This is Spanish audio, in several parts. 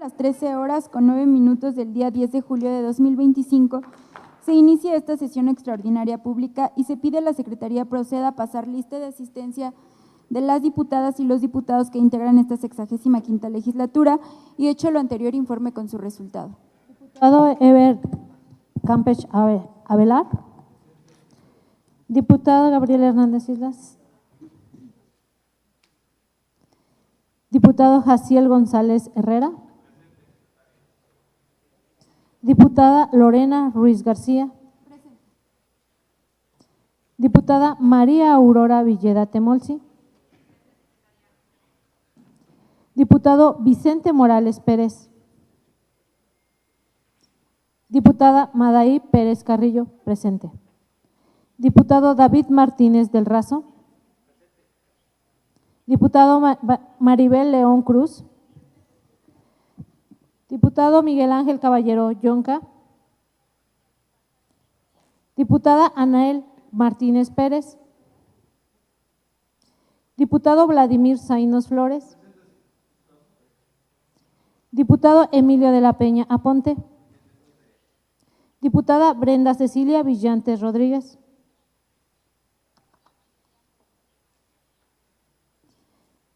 las 13:09 del día 10 de julio de 2025, se inicia esta sesión extraordinaria pública y se pide a la Secretaría proceda a pasar lista de asistencia de las diputadas y los diputados que integran esta 65ª legislatura y, hecho lo anterior, informe con su resultado. Diputado Eber Campech Avelar. Diputado Gabriel Hernández Islas. Diputado Jaciel González Herrera. Diputada Lorena Ruiz García. Diputada María Aurora Villeda Temolsi. Diputado Vicente Morales Pérez. Diputada Madaí Pérez Carrillo, presente. Diputado David Martínez del Razo. Diputado Maribel León Cruz. Diputado Miguel Ángel Caballero Yonca. Diputada Anael Martínez Pérez. Diputado Vladimir Zainos Flores. Diputado Emilio de la Peña Aponte. Diputada Brenda Cecilia Villantes Rodríguez.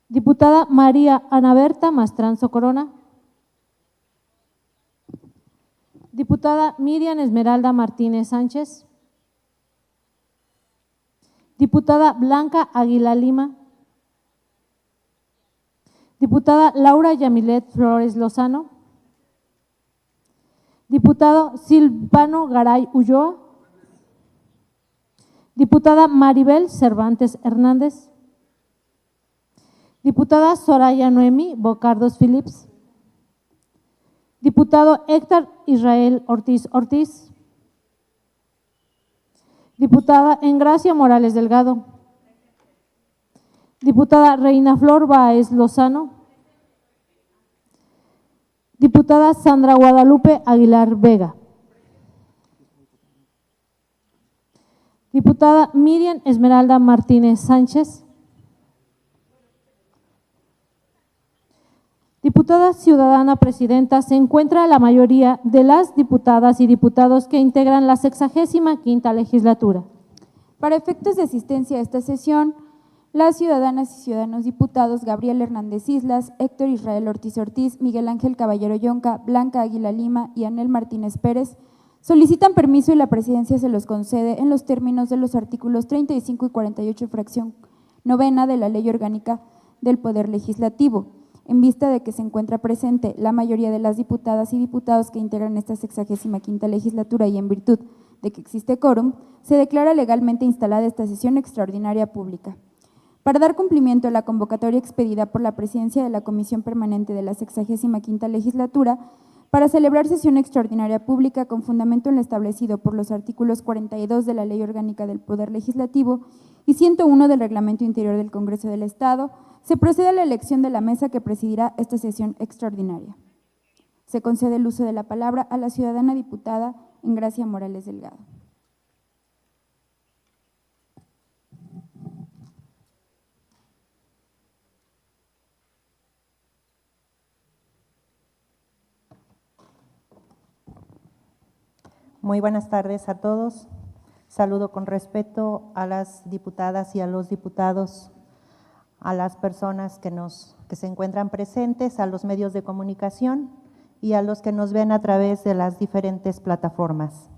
Diputada María Ana Berta Mastranzo Corona. Diputada Miriam Esmeralda Martínez Sánchez. Diputada Blanca Águila Lima. Diputada Laura Yamilet Flores Lozano. Diputado Silvano Garay Ulloa. Diputada Maribel Cervantes Hernández. Diputada Soraya Noemí Bocardos Phillips. Diputado Héctor Israel Ortiz Ortiz. Diputada Engracia Morales Delgado. Diputada Reina Flor Báez Lozano. Diputada Sandra Guadalupe Aguilar Vega. Diputada Miriam Esmeralda Martínez Sánchez. Diputada ciudadana presidenta, se encuentra la mayoría de las diputadas y diputados que integran la 65ª legislatura. Para efectos de asistencia a esta sesión, las ciudadanas y ciudadanos diputados Gabriel Hernández Islas, Héctor Israel Ortiz Ortiz, Miguel Ángel Caballero Yonca, Blanca Águila Lima y Anel Martínez Pérez solicitan permiso y la presidencia se los concede en los términos de los artículos 35 y 48, fracción 9 de la Ley Orgánica del Poder Legislativo, en vista de que se encuentra presente la mayoría de las diputadas y diputados que integran esta 65ª legislatura y en virtud de que existe quórum, se declara legalmente instalada esta sesión extraordinaria pública. Para dar cumplimiento a la convocatoria expedida por la presidencia de la Comisión Permanente de la 65ª legislatura, para celebrar sesión extraordinaria pública con fundamento en lo establecido por los artículos 42 de la Ley Orgánica del Poder Legislativo y 101 del Reglamento Interior del Congreso del Estado, se procede a la elección de la mesa que presidirá esta sesión extraordinaria. Se concede el uso de la palabra a la ciudadana diputada Engracia Morales Delgado. Muy buenas tardes a todos. Saludo con respeto a las diputadas y a los diputados, a las personas que se encuentran presentes, a los medios de comunicación y a los que nos ven a través de las diferentes plataformas.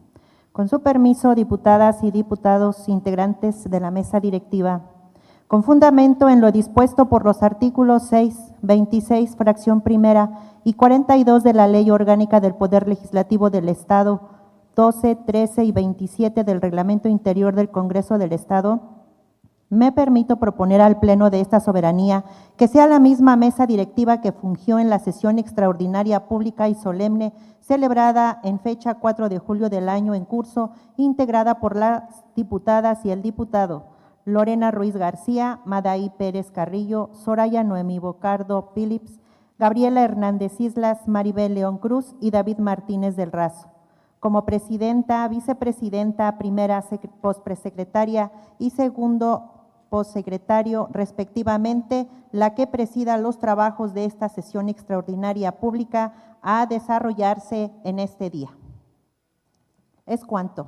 Con su permiso, diputadas y diputados integrantes de la mesa directiva, con fundamento en lo dispuesto por los artículos 6, 26, fracción primera y 42 de la Ley Orgánica del Poder Legislativo del Estado, 12, 13 y 27 del Reglamento Interior del Congreso del Estado, me permito proponer al Pleno de esta soberanía que sea la misma mesa directiva que fungió en la sesión extraordinaria pública y solemne celebrada en fecha 4 de julio del año en curso, integrada por las diputadas y el diputado Lorena Ruiz García, Madaí Pérez Carrillo, Soraya Noemí Bocardo Phillips, Gabriela Hernández Islas, Maribel León Cruz y David Martínez del Razo. Como presidenta, vicepresidenta, primera pospresecretaria y segundo postsecretario, respectivamente, la que presida los trabajos de esta sesión extraordinaria pública a desarrollarse en este día. Es cuanto.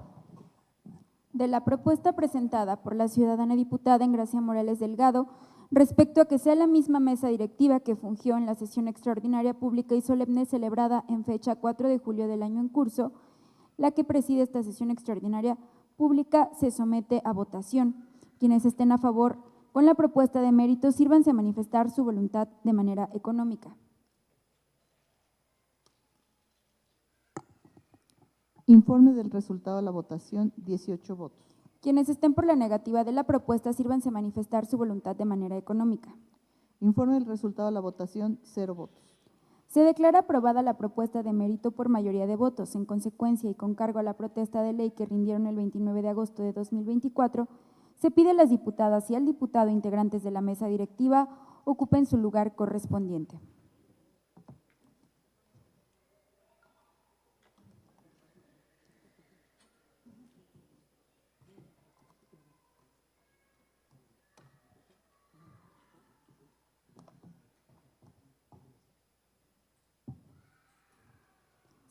De la propuesta presentada por la ciudadana diputada Engracia Morales Delgado respecto a que sea la misma mesa directiva que fungió en la sesión extraordinaria pública y solemne celebrada en fecha 4 de julio del año en curso, la que preside esta sesión extraordinaria pública se somete a votación. Quienes estén a favor con la propuesta de mérito, sírvanse a manifestar su voluntad de manera económica. Informe del resultado de la votación, 18 votos. Quienes estén por la negativa de la propuesta, sírvanse a manifestar su voluntad de manera económica. Informe del resultado de la votación, 0 votos. Se declara aprobada la propuesta de mérito por mayoría de votos. En consecuencia y con cargo a la protesta de ley que rindieron el 29 de agosto de 2024, se pide a las diputadas y al diputado integrantes de la mesa directiva ocupen su lugar correspondiente.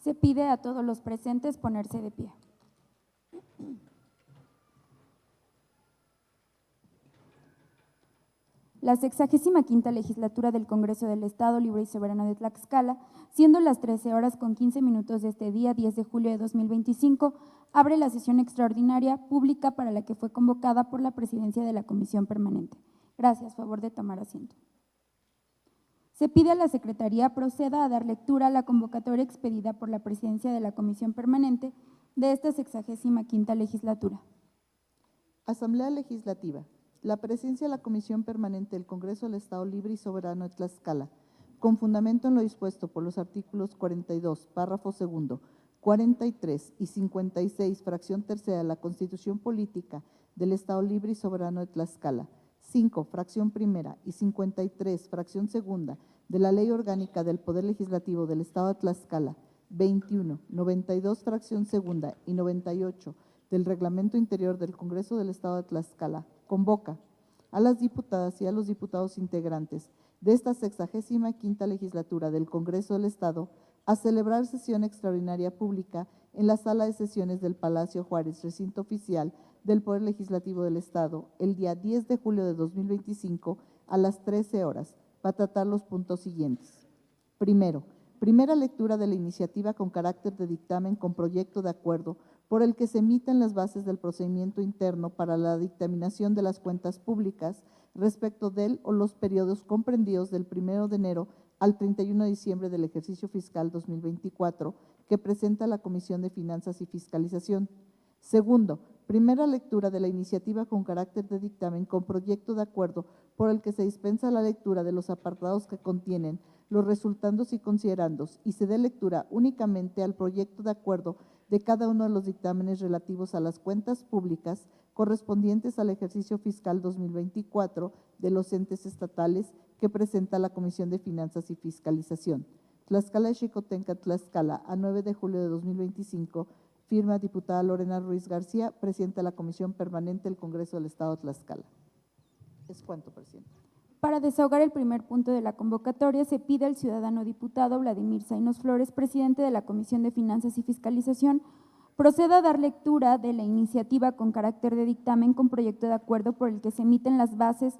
Se pide a todos los presentes ponerse de pie. La 65ª legislatura del Congreso del Estado Libre y Soberano de Tlaxcala, siendo las 13:15 de este día, 10 de julio de 2025, abre la sesión extraordinaria pública para la que fue convocada por la presidencia de la Comisión Permanente. Gracias, favor de tomar asiento. Se pide a la Secretaría proceda a dar lectura a la convocatoria expedida por la presidencia de la Comisión Permanente de esta 65ª legislatura. Asamblea Legislativa. La presencia de la Comisión Permanente del Congreso del Estado Libre y Soberano de Tlaxcala, con fundamento en lo dispuesto por los artículos 42, párrafo segundo, 43 y 56, fracción tercera de la Constitución Política del Estado Libre y Soberano de Tlaxcala, 5, fracción primera y 53, fracción segunda de la Ley Orgánica del Poder Legislativo del Estado de Tlaxcala, 21, 92, fracción segunda y 98 del Reglamento Interior del Congreso del Estado de Tlaxcala, convoca a las diputadas y a los diputados integrantes de esta 65ª legislatura del Congreso del Estado a celebrar sesión extraordinaria pública en la sala de sesiones del Palacio Juárez, recinto oficial del Poder Legislativo del Estado, el día 10 de julio de 2025 a las 13 horas, para tratar los puntos siguientes. Primero, primera lectura de la iniciativa con carácter de dictamen con proyecto de acuerdo por el que se emiten las bases del procedimiento interno para la dictaminación de las cuentas públicas respecto del o los periodos comprendidos del 1 de enero al 31 de diciembre del ejercicio fiscal 2024 que presenta la Comisión de Finanzas y Fiscalización. Segundo, primera lectura de la iniciativa con carácter de dictamen con proyecto de acuerdo por el que se dispensa la lectura de los apartados que contienen los resultandos y considerandos y se dé lectura únicamente al proyecto de acuerdo de cada uno de los dictámenes relativos a las cuentas públicas correspondientes al ejercicio fiscal 2024 de los entes estatales que presenta la Comisión de Finanzas y Fiscalización. Tlaxcala, Xicotenca, Tlaxcala, a 9 de julio de 2025, firma diputada Lorena Ruiz García, presidenta de la Comisión Permanente del Congreso del Estado de Tlaxcala. Es cuanto, presidenta. Para desahogar el primer punto de la convocatoria, se pide al ciudadano diputado Vladimir Zainos Flores, presidente de la Comisión de Finanzas y Fiscalización, proceda a dar lectura de la iniciativa con carácter de dictamen con proyecto de acuerdo por el que se emiten las bases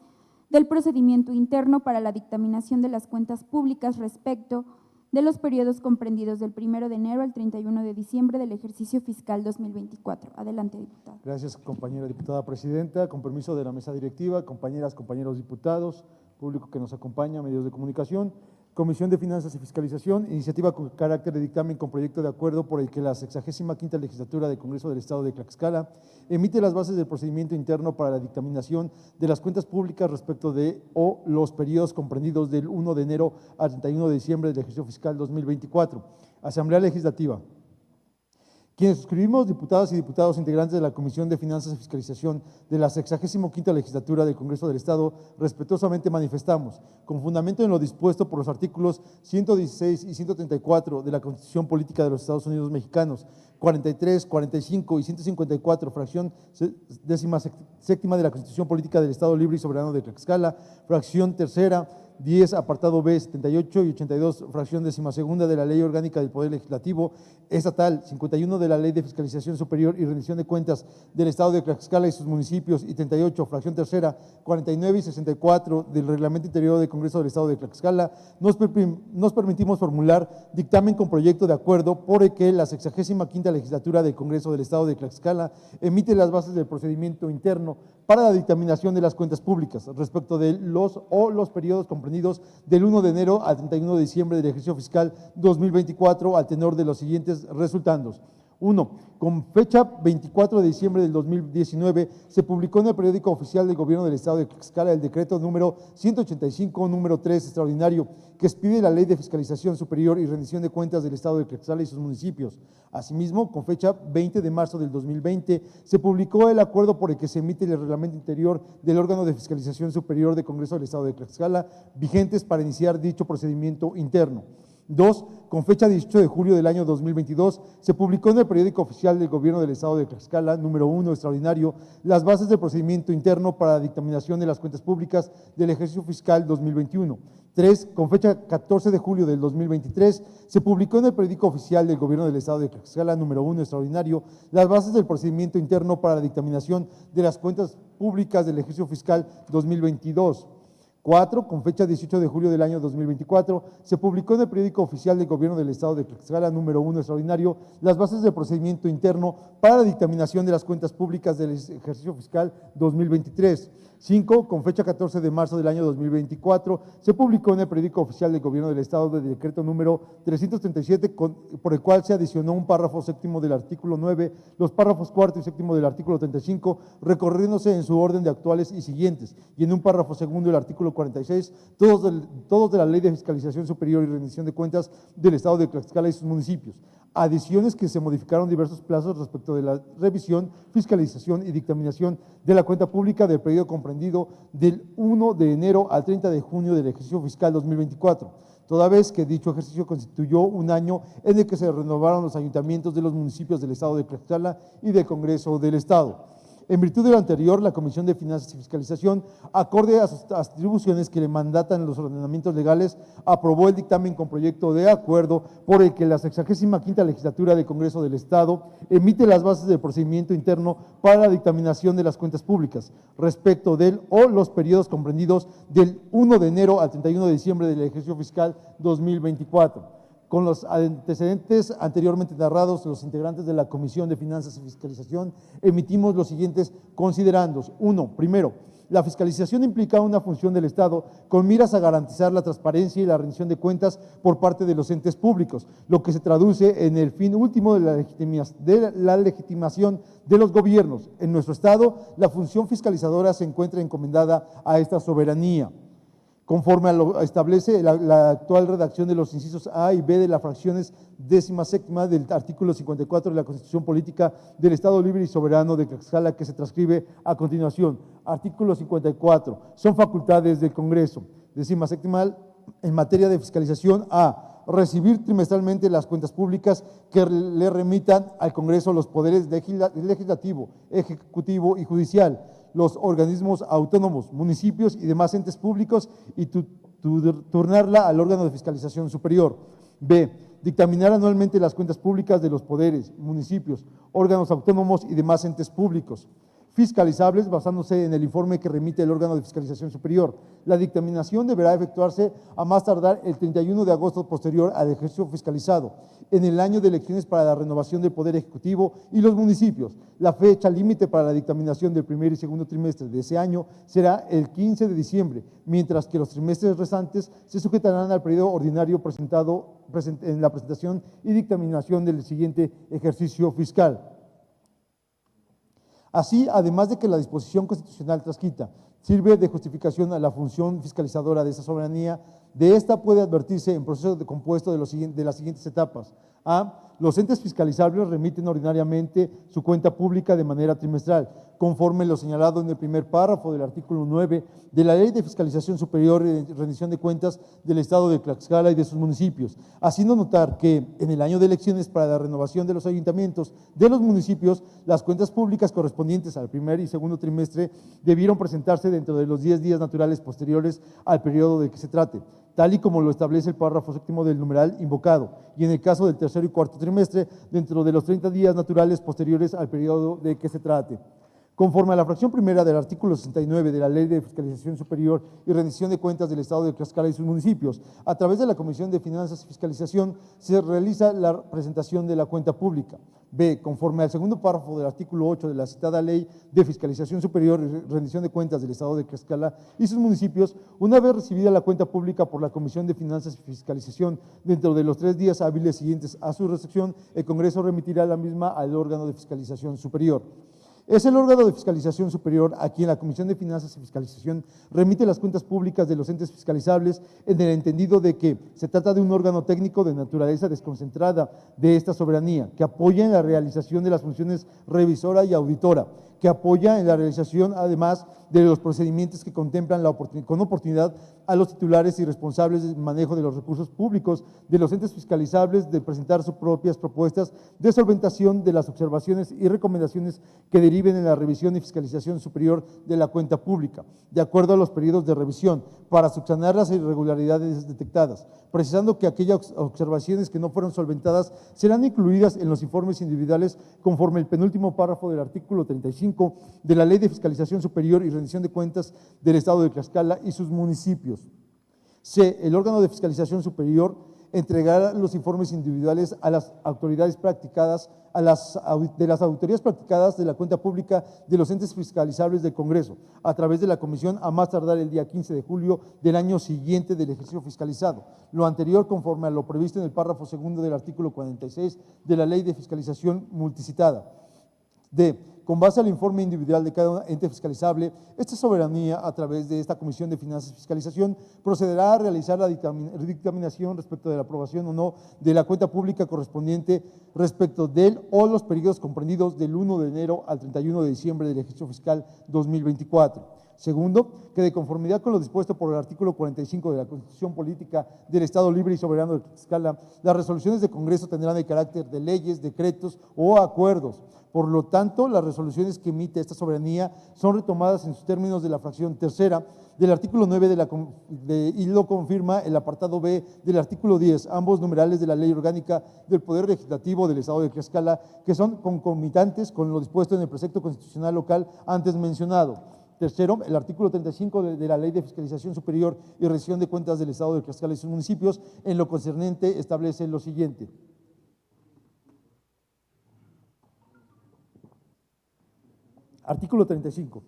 del procedimiento interno para la dictaminación de las cuentas públicas respecto de los periodos comprendidos del 1 de enero al 31 de diciembre del ejercicio fiscal 2024. Adelante, diputado. Gracias, compañera diputada presidenta. Con permiso de la mesa directiva, compañeras, compañeros diputados, público que nos acompaña, medios de comunicación, Comisión de Finanzas y Fiscalización, iniciativa con carácter de dictamen con proyecto de acuerdo por el que la 65ª legislatura del Congreso del Estado de Tlaxcala emite las bases del procedimiento interno para la dictaminación de las cuentas públicas respecto de o los periodos comprendidos del 1 de enero al 31 de diciembre del ejercicio fiscal 2024. Asamblea Legislativa. Quienes suscribimos, diputadas y diputados integrantes de la Comisión de Finanzas y Fiscalización de la 65ª Legislatura del Congreso del Estado, respetuosamente manifestamos, con fundamento en lo dispuesto por los artículos 116 y 134 de la Constitución Política de los Estados Unidos Mexicanos, 43, 45 y 154, fracción 17ª de la Constitución Política del Estado Libre y Soberano de Tlaxcala, fracción tercera, 10, apartado B, 78 y 82, fracción 12ª de la Ley Orgánica del Poder Legislativo Estatal, 51 de la Ley de Fiscalización Superior y Rendición de Cuentas del Estado de Tlaxcala y sus municipios, y 38, fracción tercera, 49 y 64 del Reglamento Interior del Congreso del Estado de Tlaxcala, nos permitimos formular dictamen con proyecto de acuerdo por el que la 65ª Legislatura del Congreso del Estado de Tlaxcala emite las bases del procedimiento interno para la dictaminación de las cuentas públicas respecto de los periodos comprendidos del 1 de enero al 31 de diciembre del ejercicio fiscal 2024 al tenor de los siguientes resultandos. 1. Con fecha 24 de diciembre del 2019, se publicó en el periódico oficial del Gobierno del Estado de Tlaxcala el decreto número 185, número 3, extraordinario, que expide la Ley de Fiscalización Superior y Rendición de Cuentas del Estado de Tlaxcala y sus municipios. Asimismo, con fecha 20 de marzo del 2020, se publicó el acuerdo por el que se emite el reglamento interior del órgano de fiscalización superior del Congreso del Estado de Tlaxcala, vigentes para iniciar dicho procedimiento interno. 2. Con fecha 18 de julio del año 2022, se publicó en el periódico oficial del Gobierno del Estado de Tlaxcala, número 1, extraordinario, las bases del procedimiento interno para la dictaminación de las cuentas públicas del ejercicio fiscal 2021. 3. Con fecha 14 de julio del 2023, se publicó en el periódico oficial del Gobierno del Estado de Tlaxcala, número 1, extraordinario, las bases del procedimiento interno para la dictaminación de las cuentas públicas del ejercicio fiscal 2022. 4. Con fecha 18 de julio del año 2024, se publicó en el periódico oficial del Gobierno del Estado de Tlaxcala, número 1, extraordinario, las bases del procedimiento interno para la dictaminación de las cuentas públicas del ejercicio fiscal 2023. 5. Con fecha 14 de marzo del año 2024, se publicó en el periódico oficial del Gobierno del Estado del decreto número 337, por el cual se adicionó un párrafo séptimo del artículo 9, los párrafos cuarto y séptimo del artículo 35, recorriéndose en su orden de actuales y siguientes, y en un párrafo segundo del artículo 46, todos de la Ley de Fiscalización Superior y Rendición de Cuentas del Estado de Tlaxcala y sus municipios. Adiciones que se modificaron diversos plazos respecto de la revisión, fiscalización y dictaminación de la cuenta pública del periodo comprendido del 1 de enero al 30 de junio del ejercicio fiscal 2024, toda vez que dicho ejercicio constituyó un año en el que se renovaron los ayuntamientos de los municipios del Estado de Tlaxcala y del Congreso del Estado. En virtud de lo anterior, la Comisión de Finanzas y Fiscalización, acorde a sus atribuciones que le mandatan los ordenamientos legales, aprobó el dictamen con proyecto de acuerdo por el que la 65ª Legislatura del Congreso del Estado emite las bases del procedimiento interno para la dictaminación de las cuentas públicas respecto del o los periodos comprendidos del 1 de enero al 31 de diciembre del ejercicio fiscal 2024. Con los antecedentes anteriormente narrados, los integrantes de la Comisión de Finanzas y Fiscalización emitimos los siguientes considerandos. 1. Primero, la fiscalización implica una función del Estado con miras a garantizar la transparencia y la rendición de cuentas por parte de los entes públicos, lo que se traduce en el fin último de la legitimación de los gobiernos. En nuestro Estado, la función fiscalizadora se encuentra encomendada a esta soberanía. Conforme a lo establece la actual redacción de los incisos A y B de las fracciones 17ª del artículo 54 de la Constitución Política del Estado Libre y Soberano de Tlaxcala, que se transcribe a continuación. Artículo 54. Son facultades del Congreso. 17ª, en materia de fiscalización, A. Recibir trimestralmente las cuentas públicas que le remitan al Congreso los poderes legislativo, ejecutivo y judicial, los organismos autónomos, municipios y demás entes públicos, y turnarla al órgano de fiscalización superior. B. Dictaminar anualmente las cuentas públicas de los poderes, municipios, órganos autónomos y demás entes públicos fiscalizables basándose en el informe que remite el órgano de fiscalización superior. La dictaminación deberá efectuarse a más tardar el 31 de agosto posterior al ejercicio fiscalizado, en el año de elecciones para la renovación del Poder Ejecutivo y los municipios. La fecha límite para la dictaminación del primer y segundo trimestre de ese año será el 15 de diciembre, mientras que los trimestres restantes se sujetarán al periodo ordinario en la presentación y dictaminación del siguiente ejercicio fiscal. Así, además de que la disposición constitucional transcrita sirve de justificación a la función fiscalizadora de esta soberanía, de esta puede advertirse en proceso de compuesto de las siguientes etapas. A. Los entes fiscalizables remiten ordinariamente su cuenta pública de manera trimestral, conforme lo señalado en el primer párrafo del artículo 9 de la Ley de Fiscalización Superior y Rendición de Cuentas del Estado de Tlaxcala y de sus municipios, haciendo notar que en el año de elecciones para la renovación de los ayuntamientos de los municipios, las cuentas públicas correspondientes al primer y segundo trimestre debieron presentarse dentro de los 10 días naturales posteriores al periodo de que se trate, tal y como lo establece el párrafo séptimo del numeral invocado, y en el caso del tercero y cuarto trimestre, dentro de los 30 días naturales posteriores al periodo de que se trate. Conforme a la fracción primera del artículo 69 de la Ley de Fiscalización Superior y Rendición de Cuentas del Estado de Tlaxcala y sus municipios, a través de la Comisión de Finanzas y Fiscalización, se realiza la presentación de la cuenta pública. B. Conforme al segundo párrafo del artículo 8 de la citada Ley de Fiscalización Superior y Rendición de Cuentas del Estado de Tlaxcala y sus municipios, una vez recibida la cuenta pública por la Comisión de Finanzas y Fiscalización, dentro de los 3 días hábiles siguientes a su recepción, el Congreso remitirá la misma al órgano de fiscalización superior. Es el órgano de fiscalización superior a quien la Comisión de Finanzas y Fiscalización remite las cuentas públicas de los entes fiscalizables, en el entendido de que se trata de un órgano técnico de naturaleza desconcentrada de esta soberanía, que apoya en la realización de las funciones revisora y auditora, que apoya en la realización, además de los procedimientos que contemplan con oportunidad a los titulares y responsables del manejo de los recursos públicos de los entes fiscalizables de presentar sus propias propuestas de solventación de las observaciones y recomendaciones que deriven en la revisión y fiscalización superior de la cuenta pública, de acuerdo a los periodos de revisión, para subsanar las irregularidades detectadas, precisando que aquellas observaciones que no fueron solventadas serán incluidas en los informes individuales conforme el penúltimo párrafo del artículo 35 de la Ley de Fiscalización Superior y Rendición de Cuentas del Estado de Tlaxcala y sus municipios. C. El órgano de fiscalización superior entregará los informes individuales a las autoridades practicadas, de las auditorías practicadas de la cuenta pública de los entes fiscalizables del Congreso, a través de la Comisión, a más tardar el día 15 de julio del año siguiente del ejercicio fiscalizado. Lo anterior conforme a lo previsto en el párrafo segundo del artículo 46 de la Ley de Fiscalización multicitada. D. Con base al informe individual de cada ente fiscalizable, esta soberanía, a través de esta Comisión de Finanzas y Fiscalización, procederá a realizar la dictaminación respecto de la aprobación o no de la cuenta pública correspondiente respecto del o los periodos comprendidos del 1 de enero al 31 de diciembre del ejercicio fiscal 2024. Segundo, que de conformidad con lo dispuesto por el artículo 45 de la Constitución Política del Estado Libre y Soberano de Tlaxcala, las resoluciones del Congreso tendrán el carácter de leyes, decretos o acuerdos. Por lo tanto, las resoluciones que emite esta soberanía son retomadas en sus términos de la fracción tercera del artículo 9 y lo confirma el apartado B del artículo 10, ambos numerales de la Ley Orgánica del Poder Legislativo del Estado de Tlaxcala, que son concomitantes con lo dispuesto en el precepto constitucional local antes mencionado. Tercero, el artículo 35 de la Ley de Fiscalización Superior y Rendición de Cuentas del Estado de Tlaxcala y sus municipios, en lo concernente, establece lo siguiente. Artículo 35.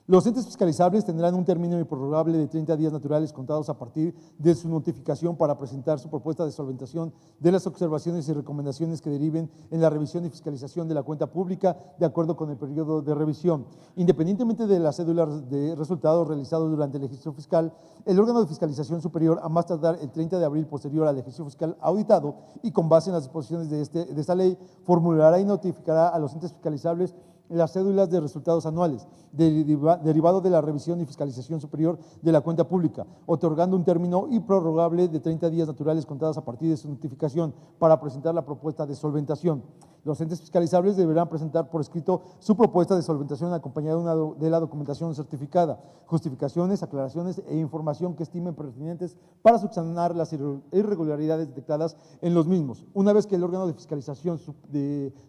Los entes fiscalizables tendrán un término improrrogable de 30 días naturales contados a partir de su notificación para presentar su propuesta de solventación de las observaciones y recomendaciones que deriven en la revisión y fiscalización de la cuenta pública de acuerdo con el periodo de revisión. Independientemente de las cédulas de resultados realizados durante el ejercicio fiscal, el órgano de fiscalización superior, a más tardar el 30 de abril posterior al ejercicio fiscal auditado y con base en las disposiciones de esta ley, formulará y notificará a los entes fiscalizables las cédulas de resultados anuales, derivado de la revisión y fiscalización superior de la cuenta pública, otorgando un término improrrogable de 30 días naturales contados a partir de su notificación para presentar la propuesta de solventación. Los entes fiscalizables deberán presentar por escrito su propuesta de solventación acompañada de la documentación certificada, justificaciones, aclaraciones e información que estimen pertinentes para subsanar las irregularidades detectadas en los mismos. Una vez que el órgano de fiscalización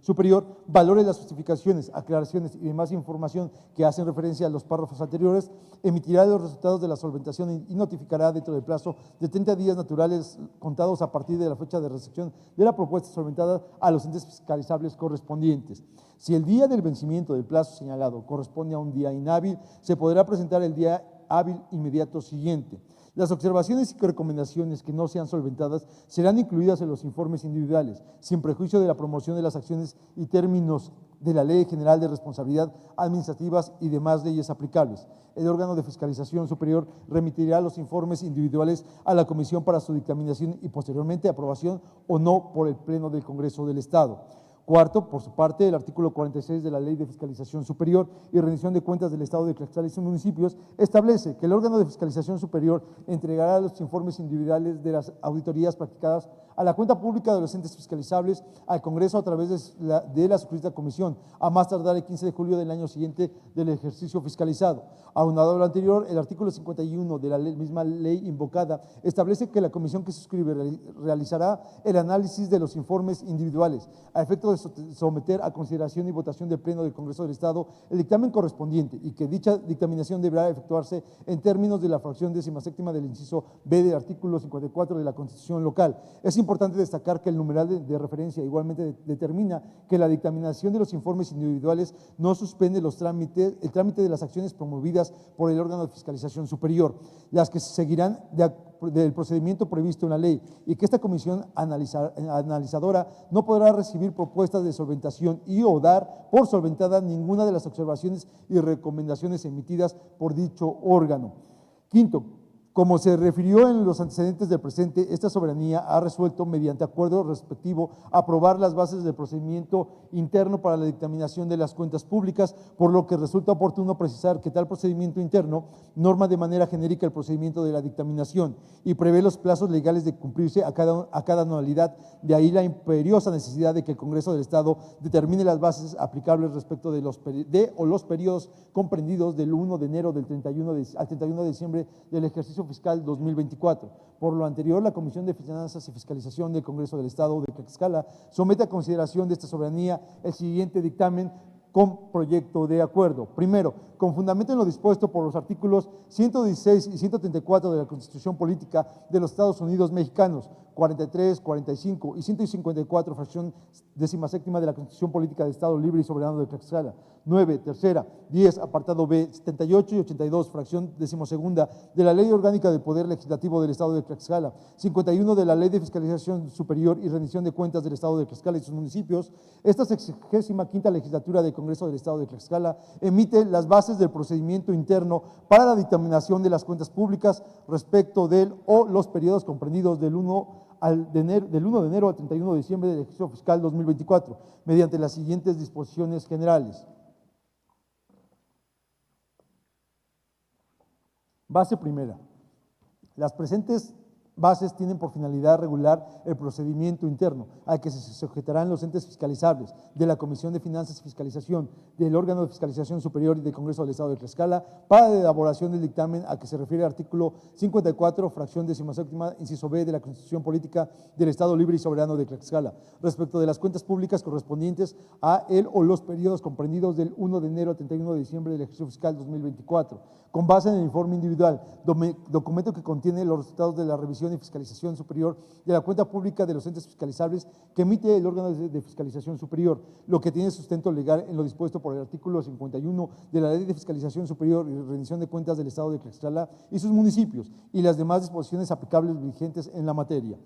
superior valore las justificaciones, aclaraciones y demás información que hacen referencia a los párrafos anteriores, emitirá los resultados de la solventación y notificará dentro del plazo de 30 días naturales contados a partir de la fecha de recepción de la propuesta solventada a los entes fiscalizables correspondientes. Si el día del vencimiento del plazo señalado corresponde a un día inhábil, se podrá presentar el día hábil inmediato siguiente. Las observaciones y recomendaciones que no sean solventadas serán incluidas en los informes individuales, sin prejuicio de la promoción de las acciones y términos de la Ley General de Responsabilidad Administrativas y demás leyes aplicables. El órgano de fiscalización superior remitirá los informes individuales a la Comisión para su dictaminación y posteriormente aprobación o no por el Pleno del Congreso del Estado. Cuarto, por su parte, el artículo 46 de la Ley de Fiscalización Superior y Rendición de Cuentas del Estado de Tlaxcala y sus municipios establece que el órgano de fiscalización superior entregará los informes individuales de las auditorías practicadas a la cuenta pública de los entes fiscalizables al Congreso a través de la suscrita comisión, a más tardar el 15 de julio del año siguiente del ejercicio fiscalizado. Aunado a lo anterior, el artículo 51 de la misma ley invocada establece que la comisión que suscribe realizará el análisis de los informes individuales a efecto de someter a consideración y votación del Pleno del Congreso del Estado el dictamen correspondiente y que dicha dictaminación deberá efectuarse en términos de la fracción 17ª del inciso B del artículo 54 de la Constitución local. Es importante destacar que el numeral de referencia igualmente determina que la dictaminación de los informes individuales no suspende el trámite de las acciones promovidas por el órgano de fiscalización superior, las que seguirán del procedimiento previsto en la ley, y que esta comisión analizadora no podrá recibir propuestas de solventación y o dar por solventada ninguna de las observaciones y recomendaciones emitidas por dicho órgano. Quinto, como se refirió en los antecedentes del presente, esta soberanía ha resuelto, mediante acuerdo respectivo, aprobar las bases del procedimiento interno para la dictaminación de las cuentas públicas, por lo que resulta oportuno precisar que tal procedimiento interno norma de manera genérica el procedimiento de la dictaminación y prevé los plazos legales de cumplirse a cada anualidad. De ahí la imperiosa necesidad de que el Congreso del Estado determine las bases aplicables respecto de los periodos comprendidos del 1 de enero al 31 de diciembre del ejercicio fiscal 2024. Por lo anterior, la Comisión de Finanzas y Fiscalización del Congreso del Estado de Tlaxcala somete a consideración de esta soberanía el siguiente dictamen con proyecto de acuerdo. Primero, con fundamento en lo dispuesto por los artículos 116 y 134 de la Constitución Política de los Estados Unidos Mexicanos, 43, 45 y 154, fracción 17ª de la Constitución Política del Estado Libre y Soberano de Tlaxcala. 9, tercera, 10, apartado B, 78 y 82, fracción 12ª de la Ley Orgánica del Poder Legislativo del Estado de Tlaxcala, 51 de la Ley de Fiscalización Superior y Rendición de Cuentas del Estado de Tlaxcala y sus municipios. Esta 65ª legislatura del Congreso del Estado de Tlaxcala emite las bases del procedimiento interno para la dictaminación de las cuentas públicas respecto del o los periodos comprendidos del 1 de enero al 31 de diciembre del ejercicio fiscal 2024, mediante las siguientes disposiciones generales. Base primera. Las presentes bases tienen por finalidad regular el procedimiento interno al que se sujetarán los entes fiscalizables de la Comisión de Finanzas y Fiscalización, del órgano de fiscalización superior y del Congreso del Estado de Tlaxcala para la elaboración del dictamen a que se refiere el artículo 54, fracción 17ª, inciso B de la Constitución Política del Estado Libre y Soberano de Tlaxcala, respecto de las cuentas públicas correspondientes a él o los periodos comprendidos del 1 de enero al 31 de diciembre del ejercicio fiscal 2024, con base en el informe individual, documento que contiene los resultados de la revisión y fiscalización superior de la cuenta pública de los entes fiscalizables que emite el órgano de fiscalización superior, lo que tiene sustento legal en lo dispuesto por el artículo 51 de la Ley de Fiscalización Superior y Rendición de Cuentas del Estado de Tlaxcala y sus municipios y las demás disposiciones aplicables vigentes en la materia.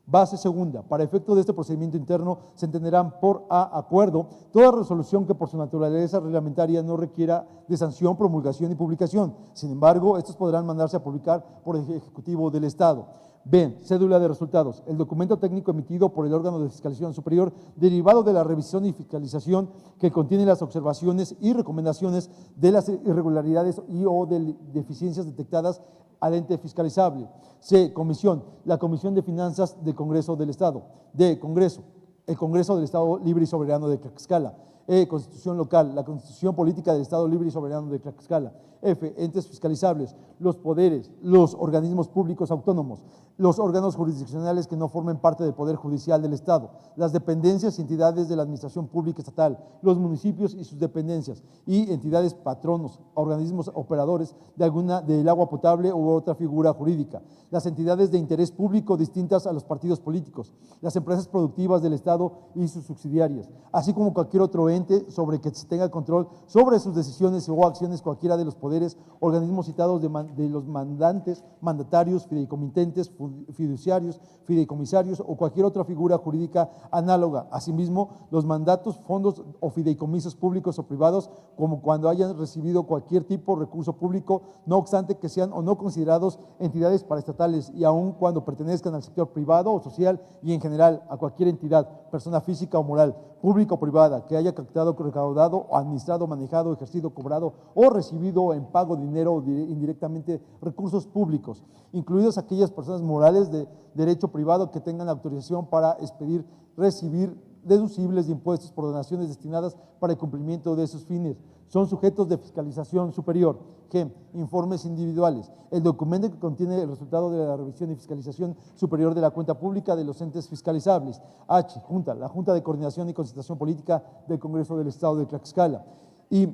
Base segunda. Para efecto de este procedimiento interno se entenderán por acuerdo toda resolución que por su naturaleza reglamentaria no requiera de sanción, promulgación y publicación. Sin embargo, estos podrán mandarse a publicar por el Ejecutivo del Estado. B. Cédula de resultados. El documento técnico emitido por el órgano de fiscalización superior derivado de la revisión y fiscalización que contiene las observaciones y recomendaciones de las irregularidades y o de deficiencias detectadas al ente fiscalizable. C. Comisión. La Comisión de Finanzas del Congreso del Estado. D. Congreso. El Congreso del Estado Libre y Soberano de Tlaxcala. E. Constitución local. La Constitución Política del Estado Libre y Soberano de Tlaxcala. F. Entes fiscalizables. Los poderes, los organismos públicos autónomos, los órganos jurisdiccionales que no formen parte del Poder Judicial del Estado, las dependencias y entidades de la Administración Pública Estatal, los municipios y sus dependencias, y entidades patronos, organismos operadores del agua potable u otra figura jurídica, las entidades de interés público distintas a los partidos políticos, las empresas productivas del Estado y sus subsidiarias, así como cualquier otro ente sobre que se tenga control sobre sus decisiones o acciones cualquiera de los poderes, organismos citados de los mandatarios, fideicomitentes, fiduciarios, fideicomisarios o cualquier otra figura jurídica análoga. Asimismo, los mandatos, fondos o fideicomisos públicos o privados, como cuando hayan recibido cualquier tipo de recurso público, no obstante que sean o no considerados entidades paraestatales y aun cuando pertenezcan al sector privado o social y en general a cualquier entidad, persona física o moral, pública o privada, que haya captado, recaudado, administrado, manejado, ejercido, cobrado o recibido en pago de dinero o indirectamente recursos públicos, incluidos aquellas personas morales de derecho privado que tengan autorización para expedir, recibir deducibles de impuestos por donaciones destinadas para el cumplimiento de sus fines. Son sujetos de fiscalización superior. G. Informes individuales. El documento que contiene el resultado de la revisión y fiscalización superior de la cuenta pública de los entes fiscalizables. H. Junta. La Junta de Coordinación y Concertación Política del Congreso del Estado de Tlaxcala. Y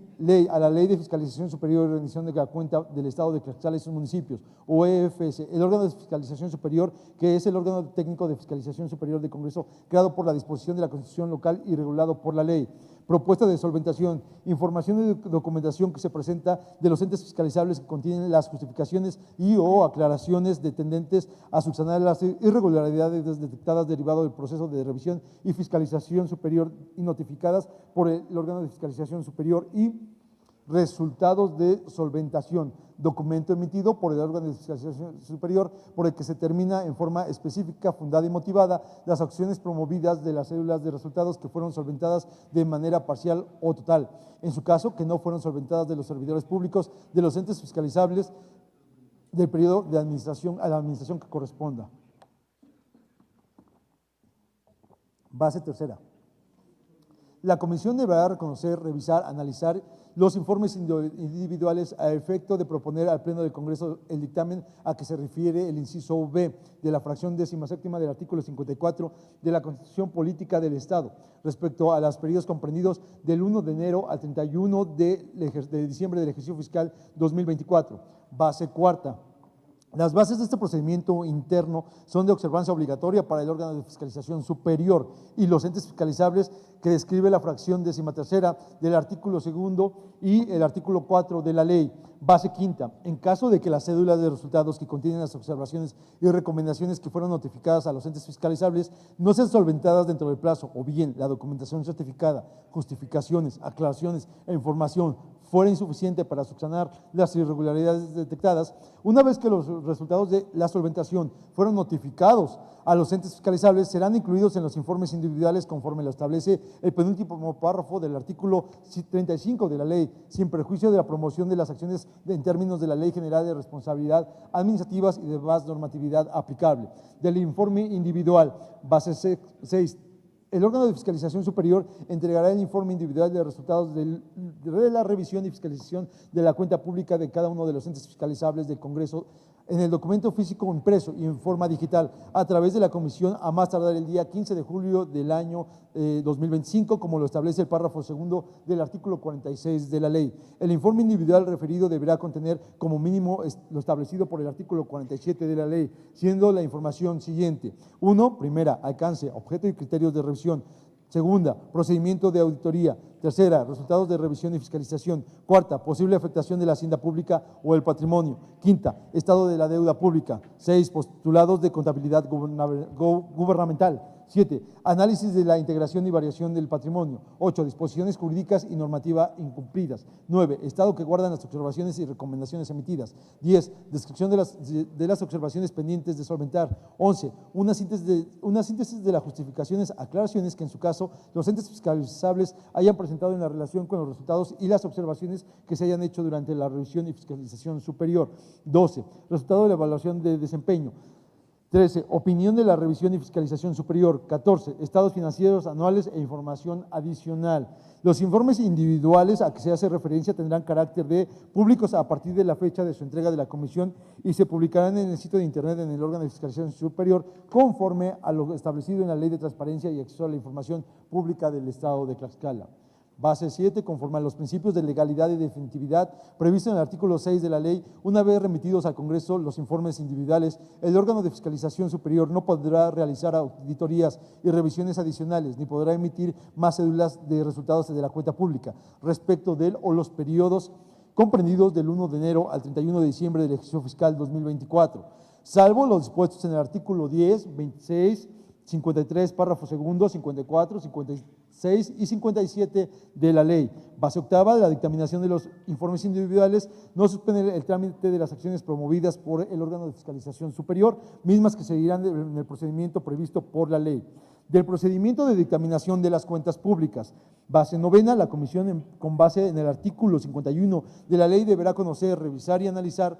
a la Ley de Fiscalización Superior y Rendición de la Cuenta del Estado de Tlaxcala y sus municipios, o EFS, el órgano de fiscalización superior, que es el órgano técnico de fiscalización superior del Congreso, creado por la disposición de la Constitución local y regulado por la ley. Propuesta de solventación, información y documentación que se presenta de los entes fiscalizables que contienen las justificaciones y o aclaraciones tendentes a subsanar las irregularidades detectadas derivado del proceso de revisión y fiscalización superior y notificadas por el órgano de fiscalización superior, y resultados de solventación, documento emitido por el órgano de fiscalización superior por el que se determina en forma específica, fundada y motivada las acciones promovidas de las cédulas de resultados que fueron solventadas de manera parcial o total, en su caso que no fueron solventadas de los servidores públicos de los entes fiscalizables del periodo de administración a la administración que corresponda. Base tercera. La comisión deberá reconocer, revisar, analizar los informes individuales a efecto de proponer al Pleno del Congreso el dictamen a que se refiere el inciso B de la fracción 17ª del artículo 54 de la Constitución Política del Estado, respecto a los periodos comprendidos del 1 de enero al 31 de diciembre del ejercicio fiscal 2024. Base cuarta. Las bases de este procedimiento interno son de observancia obligatoria para el órgano de fiscalización superior y los entes fiscalizables que describe la fracción 13ª del artículo 2 y el artículo 4 de la ley. Base quinta, en caso de que las cédulas de resultados que contienen las observaciones y recomendaciones que fueron notificadas a los entes fiscalizables no sean solventadas dentro del plazo, o bien la documentación certificada, justificaciones, aclaraciones e información fuera insuficiente para subsanar las irregularidades detectadas, una vez que los resultados de la solventación fueron notificados a los entes fiscalizables, serán incluidos en los informes individuales conforme lo establece el penúltimo párrafo del artículo 35 de la ley, sin perjuicio de la promoción de las acciones en términos de la Ley General de Responsabilidad Administrativas y demás normatividad aplicable. Del informe individual, base 6. El órgano de fiscalización superior entregará el informe individual de resultados de la revisión y fiscalización de la cuenta pública de cada uno de los entes fiscalizables del Congreso en el documento físico impreso y en forma digital a través de la comisión a más tardar el día 15 de julio del año 2025, como lo establece el párrafo 2 del artículo 46 de la ley. El informe individual referido deberá contener como mínimo lo establecido por el artículo 47 de la ley, siendo la información siguiente. 1. Primera, alcance, objeto y criterios de revisión. Segunda, procedimiento de auditoría. Tercera, resultados de revisión y fiscalización. Cuarta, posible afectación de la hacienda pública o el patrimonio. Quinta, estado de la deuda pública. 6, postulados de contabilidad gubernamental. 7, análisis de la integración y variación del patrimonio. 8, disposiciones jurídicas y normativa incumplidas. 9, estado que guardan las observaciones y recomendaciones emitidas. 10, descripción de las observaciones pendientes de solventar. 11, una síntesis de las justificaciones, aclaraciones que en su caso los entes fiscalizables hayan presentado en la relación con los resultados y las observaciones que se hayan hecho durante la revisión y fiscalización superior. 12, resultado de la evaluación de desempeño. 13, opinión de la revisión y fiscalización superior. 14, estados financieros anuales e información adicional. Los informes individuales a que se hace referencia tendrán carácter de públicos a partir de la fecha de su entrega de la comisión y se publicarán en el sitio de internet en el órgano de fiscalización superior conforme a lo establecido en la Ley de Transparencia y Acceso a la Información Pública del Estado de Tlaxcala. Base 7, conforme a los principios de legalidad y definitividad previstos en el artículo 6 de la ley, una vez remitidos al Congreso los informes individuales, el órgano de fiscalización superior no podrá realizar auditorías y revisiones adicionales, ni podrá emitir más cédulas de resultados de la cuenta pública respecto del o los periodos comprendidos del 1 de enero al 31 de diciembre del ejercicio fiscal 2024, salvo los dispuestos en el artículo 10, 26, 53, párrafo segundo, 54, 56 y 57 de la ley. Base octava, de la dictaminación de los informes individuales no suspende el trámite de las acciones promovidas por el órgano de fiscalización superior, mismas que seguirán en el procedimiento previsto por la ley. Del procedimiento de dictaminación de las cuentas públicas. Base novena, la comisión con base en el artículo 51 de la ley deberá conocer, revisar y analizar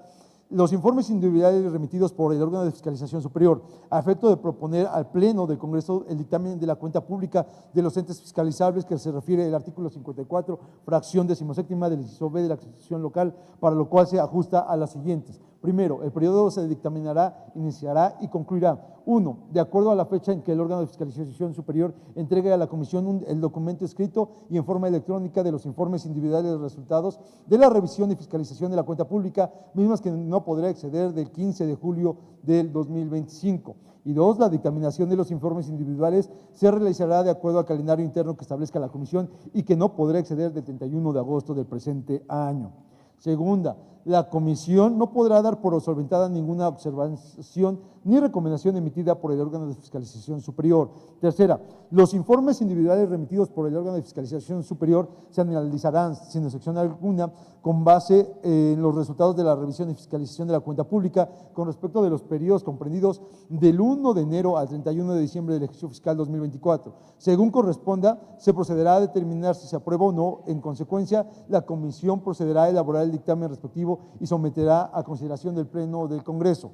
los informes individuales remitidos por el órgano de fiscalización superior, a efecto de proponer al Pleno del Congreso el dictamen de la cuenta pública de los entes fiscalizables que se refiere el artículo 54, fracción 17ª del inciso B de la Constitución local, para lo cual se ajusta a las siguientes. Primero, el periodo se dictaminará, iniciará y concluirá. 1. De acuerdo a la fecha en que el órgano de fiscalización superior entregue a la comisión el documento escrito y en forma electrónica de los informes individuales de resultados de la revisión y fiscalización de la cuenta pública, mismas que no podrá exceder del 15 de julio del 2025. Y 2. La dictaminación de los informes individuales se realizará de acuerdo al calendario interno que establezca la comisión y que no podrá exceder del 31 de agosto del presente año. Segunda, la comisión no podrá dar por solventada ninguna observación ni recomendación emitida por el órgano de fiscalización superior. Tercera, los informes individuales remitidos por el órgano de fiscalización superior se analizarán sin excepción alguna con base en los resultados de la revisión y fiscalización de la cuenta pública con respecto de los periodos comprendidos del 1 de enero al 31 de diciembre del ejercicio fiscal 2024. Según corresponda, se procederá a determinar si se aprueba o no. En consecuencia, la comisión procederá a elaborar el dictamen respectivo y someterá a consideración del Pleno del Congreso.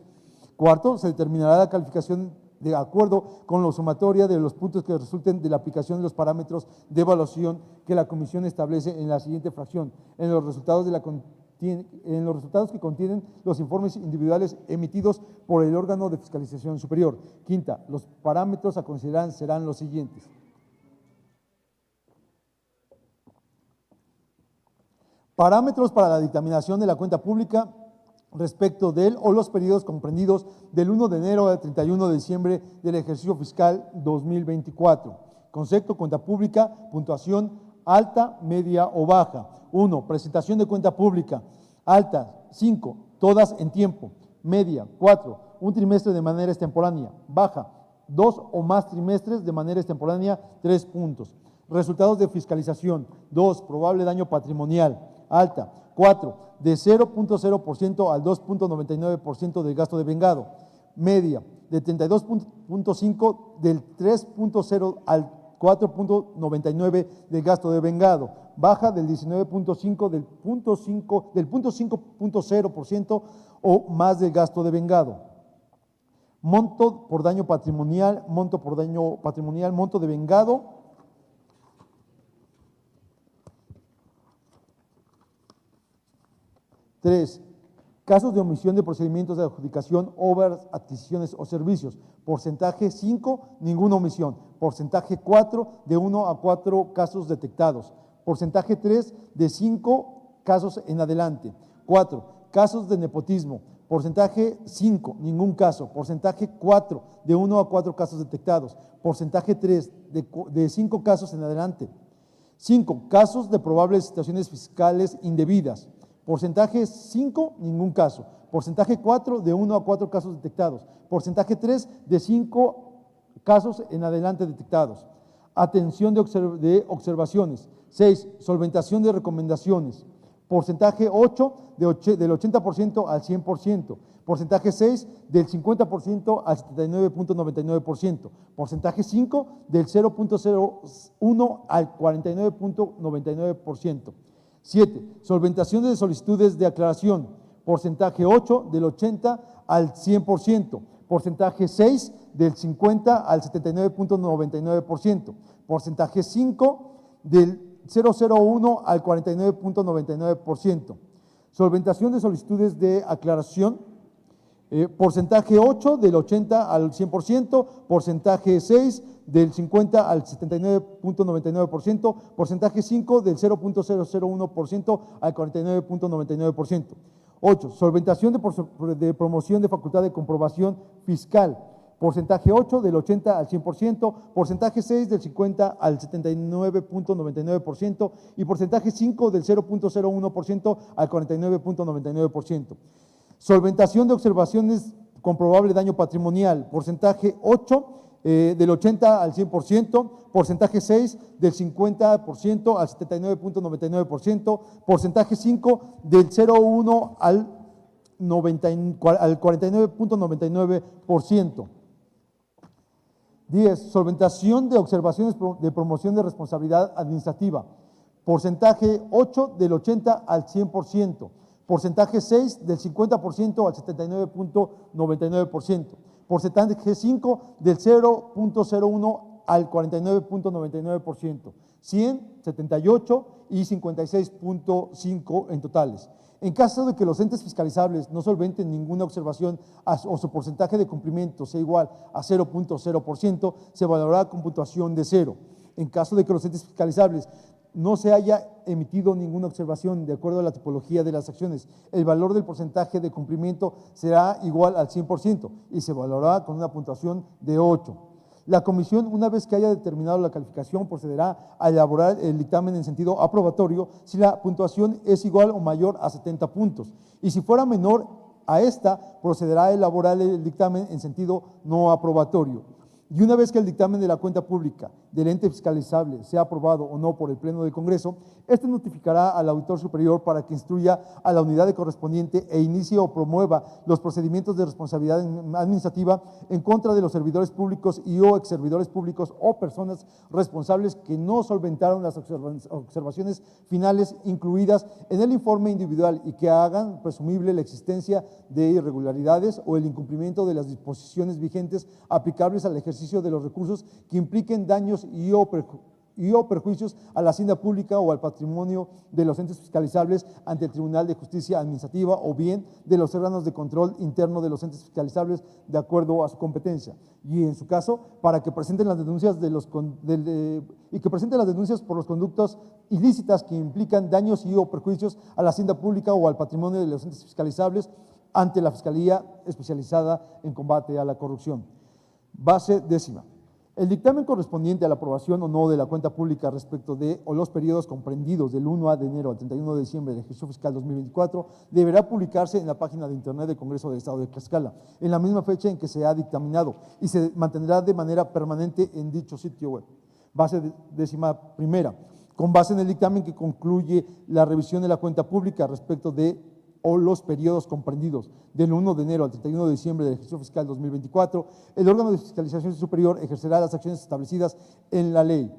Cuarto, se determinará la calificación de acuerdo con la sumatoria de los puntos que resulten de la aplicación de los parámetros de evaluación que la comisión establece en la siguiente fracción, en los resultados que contienen los informes individuales emitidos por el órgano de fiscalización superior. Quinta, los parámetros a considerar serán los siguientes. Parámetros para la dictaminación de la cuenta pública respecto del o los periodos comprendidos del 1 de enero al 31 de diciembre del ejercicio fiscal 2024. Concepto, cuenta pública, puntuación alta, media o baja. 1. Presentación de cuenta pública. Alta, 5. Todas en tiempo. Media, 4. Un trimestre de manera extemporánea. Baja, 2 o más trimestres de manera extemporánea, 3 puntos. Resultados de fiscalización. 2. Probable daño patrimonial. Alta. 4. De 0.0% al 2.99% del gasto de vengado. Media. De 32.5 del 3.0 al 4.99 del gasto de vengado. Baja del 19.5 del 0.5% o más del gasto de vengado. Monto por daño patrimonial, monto de vengado. Tres, casos de omisión de procedimientos de adjudicación, obras, adquisiciones o servicios. Porcentaje 5, ninguna omisión. Porcentaje 4, de 1 a 4 casos detectados. Porcentaje 3, de 5 casos en adelante. 4, casos de nepotismo. Porcentaje 5, ningún caso. Porcentaje 4, de 1 a 4 casos detectados. Porcentaje 3, de 5 casos en adelante. 5, casos de probables situaciones fiscales indebidas. Porcentaje 5, ningún caso. Porcentaje 4, de 1 a 4 casos detectados. Porcentaje 3, de 5 casos en adelante detectados. Atención de observaciones. 6, solventación de recomendaciones. Porcentaje 8, del 80% al 100%. Porcentaje 6, del 50% al 79.99%. Porcentaje 5, del 0.01 al 49.99%. 7. Solventación de solicitudes de aclaración. Porcentaje 8, del 80 al 100%. Porcentaje 6, del 50 al 79.99%. Porcentaje 5, del 001 al 49.99%. Solventación de solicitudes de aclaración. Porcentaje 8 del 80 al 100%, porcentaje 6 del 50 al 79.99%, porcentaje 5 del 0.001% al 49.99%. 8. Solventación de promoción de facultad de comprobación fiscal. Porcentaje 8 del 80 al 100%, porcentaje 6 del 50 al 79.99% y porcentaje 5 del 0.01% al 49.99%. Solventación de observaciones con probable daño patrimonial. Porcentaje 8 del 80 al 100%, porcentaje 6 del 50% al 79.99%, porcentaje 5 del 0.1 al 49.99%. 10. Solventación de observaciones de promoción de responsabilidad administrativa. Porcentaje 8 del 80 al 100%. Porcentaje 6 del 50% al 79.99%. Porcentaje 5 del 0.01 al 49.99%. 100, 78 y 56.5 en totales. En caso de que los entes fiscalizables no solventen ninguna observación o su porcentaje de cumplimiento sea igual a 0.0%, se valorará con puntuación de 0. En caso de que los entes fiscalizables no se haya emitido ninguna observación de acuerdo a la tipología de las acciones, el valor del porcentaje de cumplimiento será igual al 100% y se valorará con una puntuación de 8. La comisión, una vez que haya determinado la calificación, procederá a elaborar el dictamen en sentido aprobatorio si la puntuación es igual o mayor a 70 puntos. Y si fuera menor a esta, procederá a elaborar el dictamen en sentido no aprobatorio. Y una vez que el dictamen de la cuenta pública del ente fiscalizable sea aprobado o no por el Pleno del Congreso, este notificará al auditor superior para que instruya a la unidad correspondiente e inicie o promueva los procedimientos de responsabilidad administrativa en contra de los servidores públicos y o exservidores públicos o personas responsables que no solventaron las observaciones finales incluidas en el informe individual y que hagan presumible la existencia de irregularidades o el incumplimiento de las disposiciones vigentes aplicables al ejercicio de los recursos que impliquen daños y o perjuicios a la hacienda pública o al patrimonio de los entes fiscalizables ante el Tribunal de Justicia Administrativa o bien de los órganos de control interno de los entes fiscalizables de acuerdo a su competencia. Y en su caso, para que presenten las denuncias por los conductos ilícitas que implican daños y o perjuicios a la hacienda pública o al patrimonio de los entes fiscalizables ante la Fiscalía Especializada en Combate a la Corrupción. Base décima. El dictamen correspondiente a la aprobación o no de la cuenta pública respecto de o los periodos comprendidos del 1 de enero al 31 de diciembre del ejercicio fiscal 2024 deberá publicarse en la página de internet del Congreso del Estado de Tlaxcala en la misma fecha en que se ha dictaminado y se mantendrá de manera permanente en dicho sitio web. Base décima primera. Con base en el dictamen que concluye la revisión de la cuenta pública respecto de o los periodos comprendidos del 1 de enero al 31 de diciembre del ejercicio fiscal 2024, el órgano de fiscalización superior ejercerá las acciones establecidas en la ley.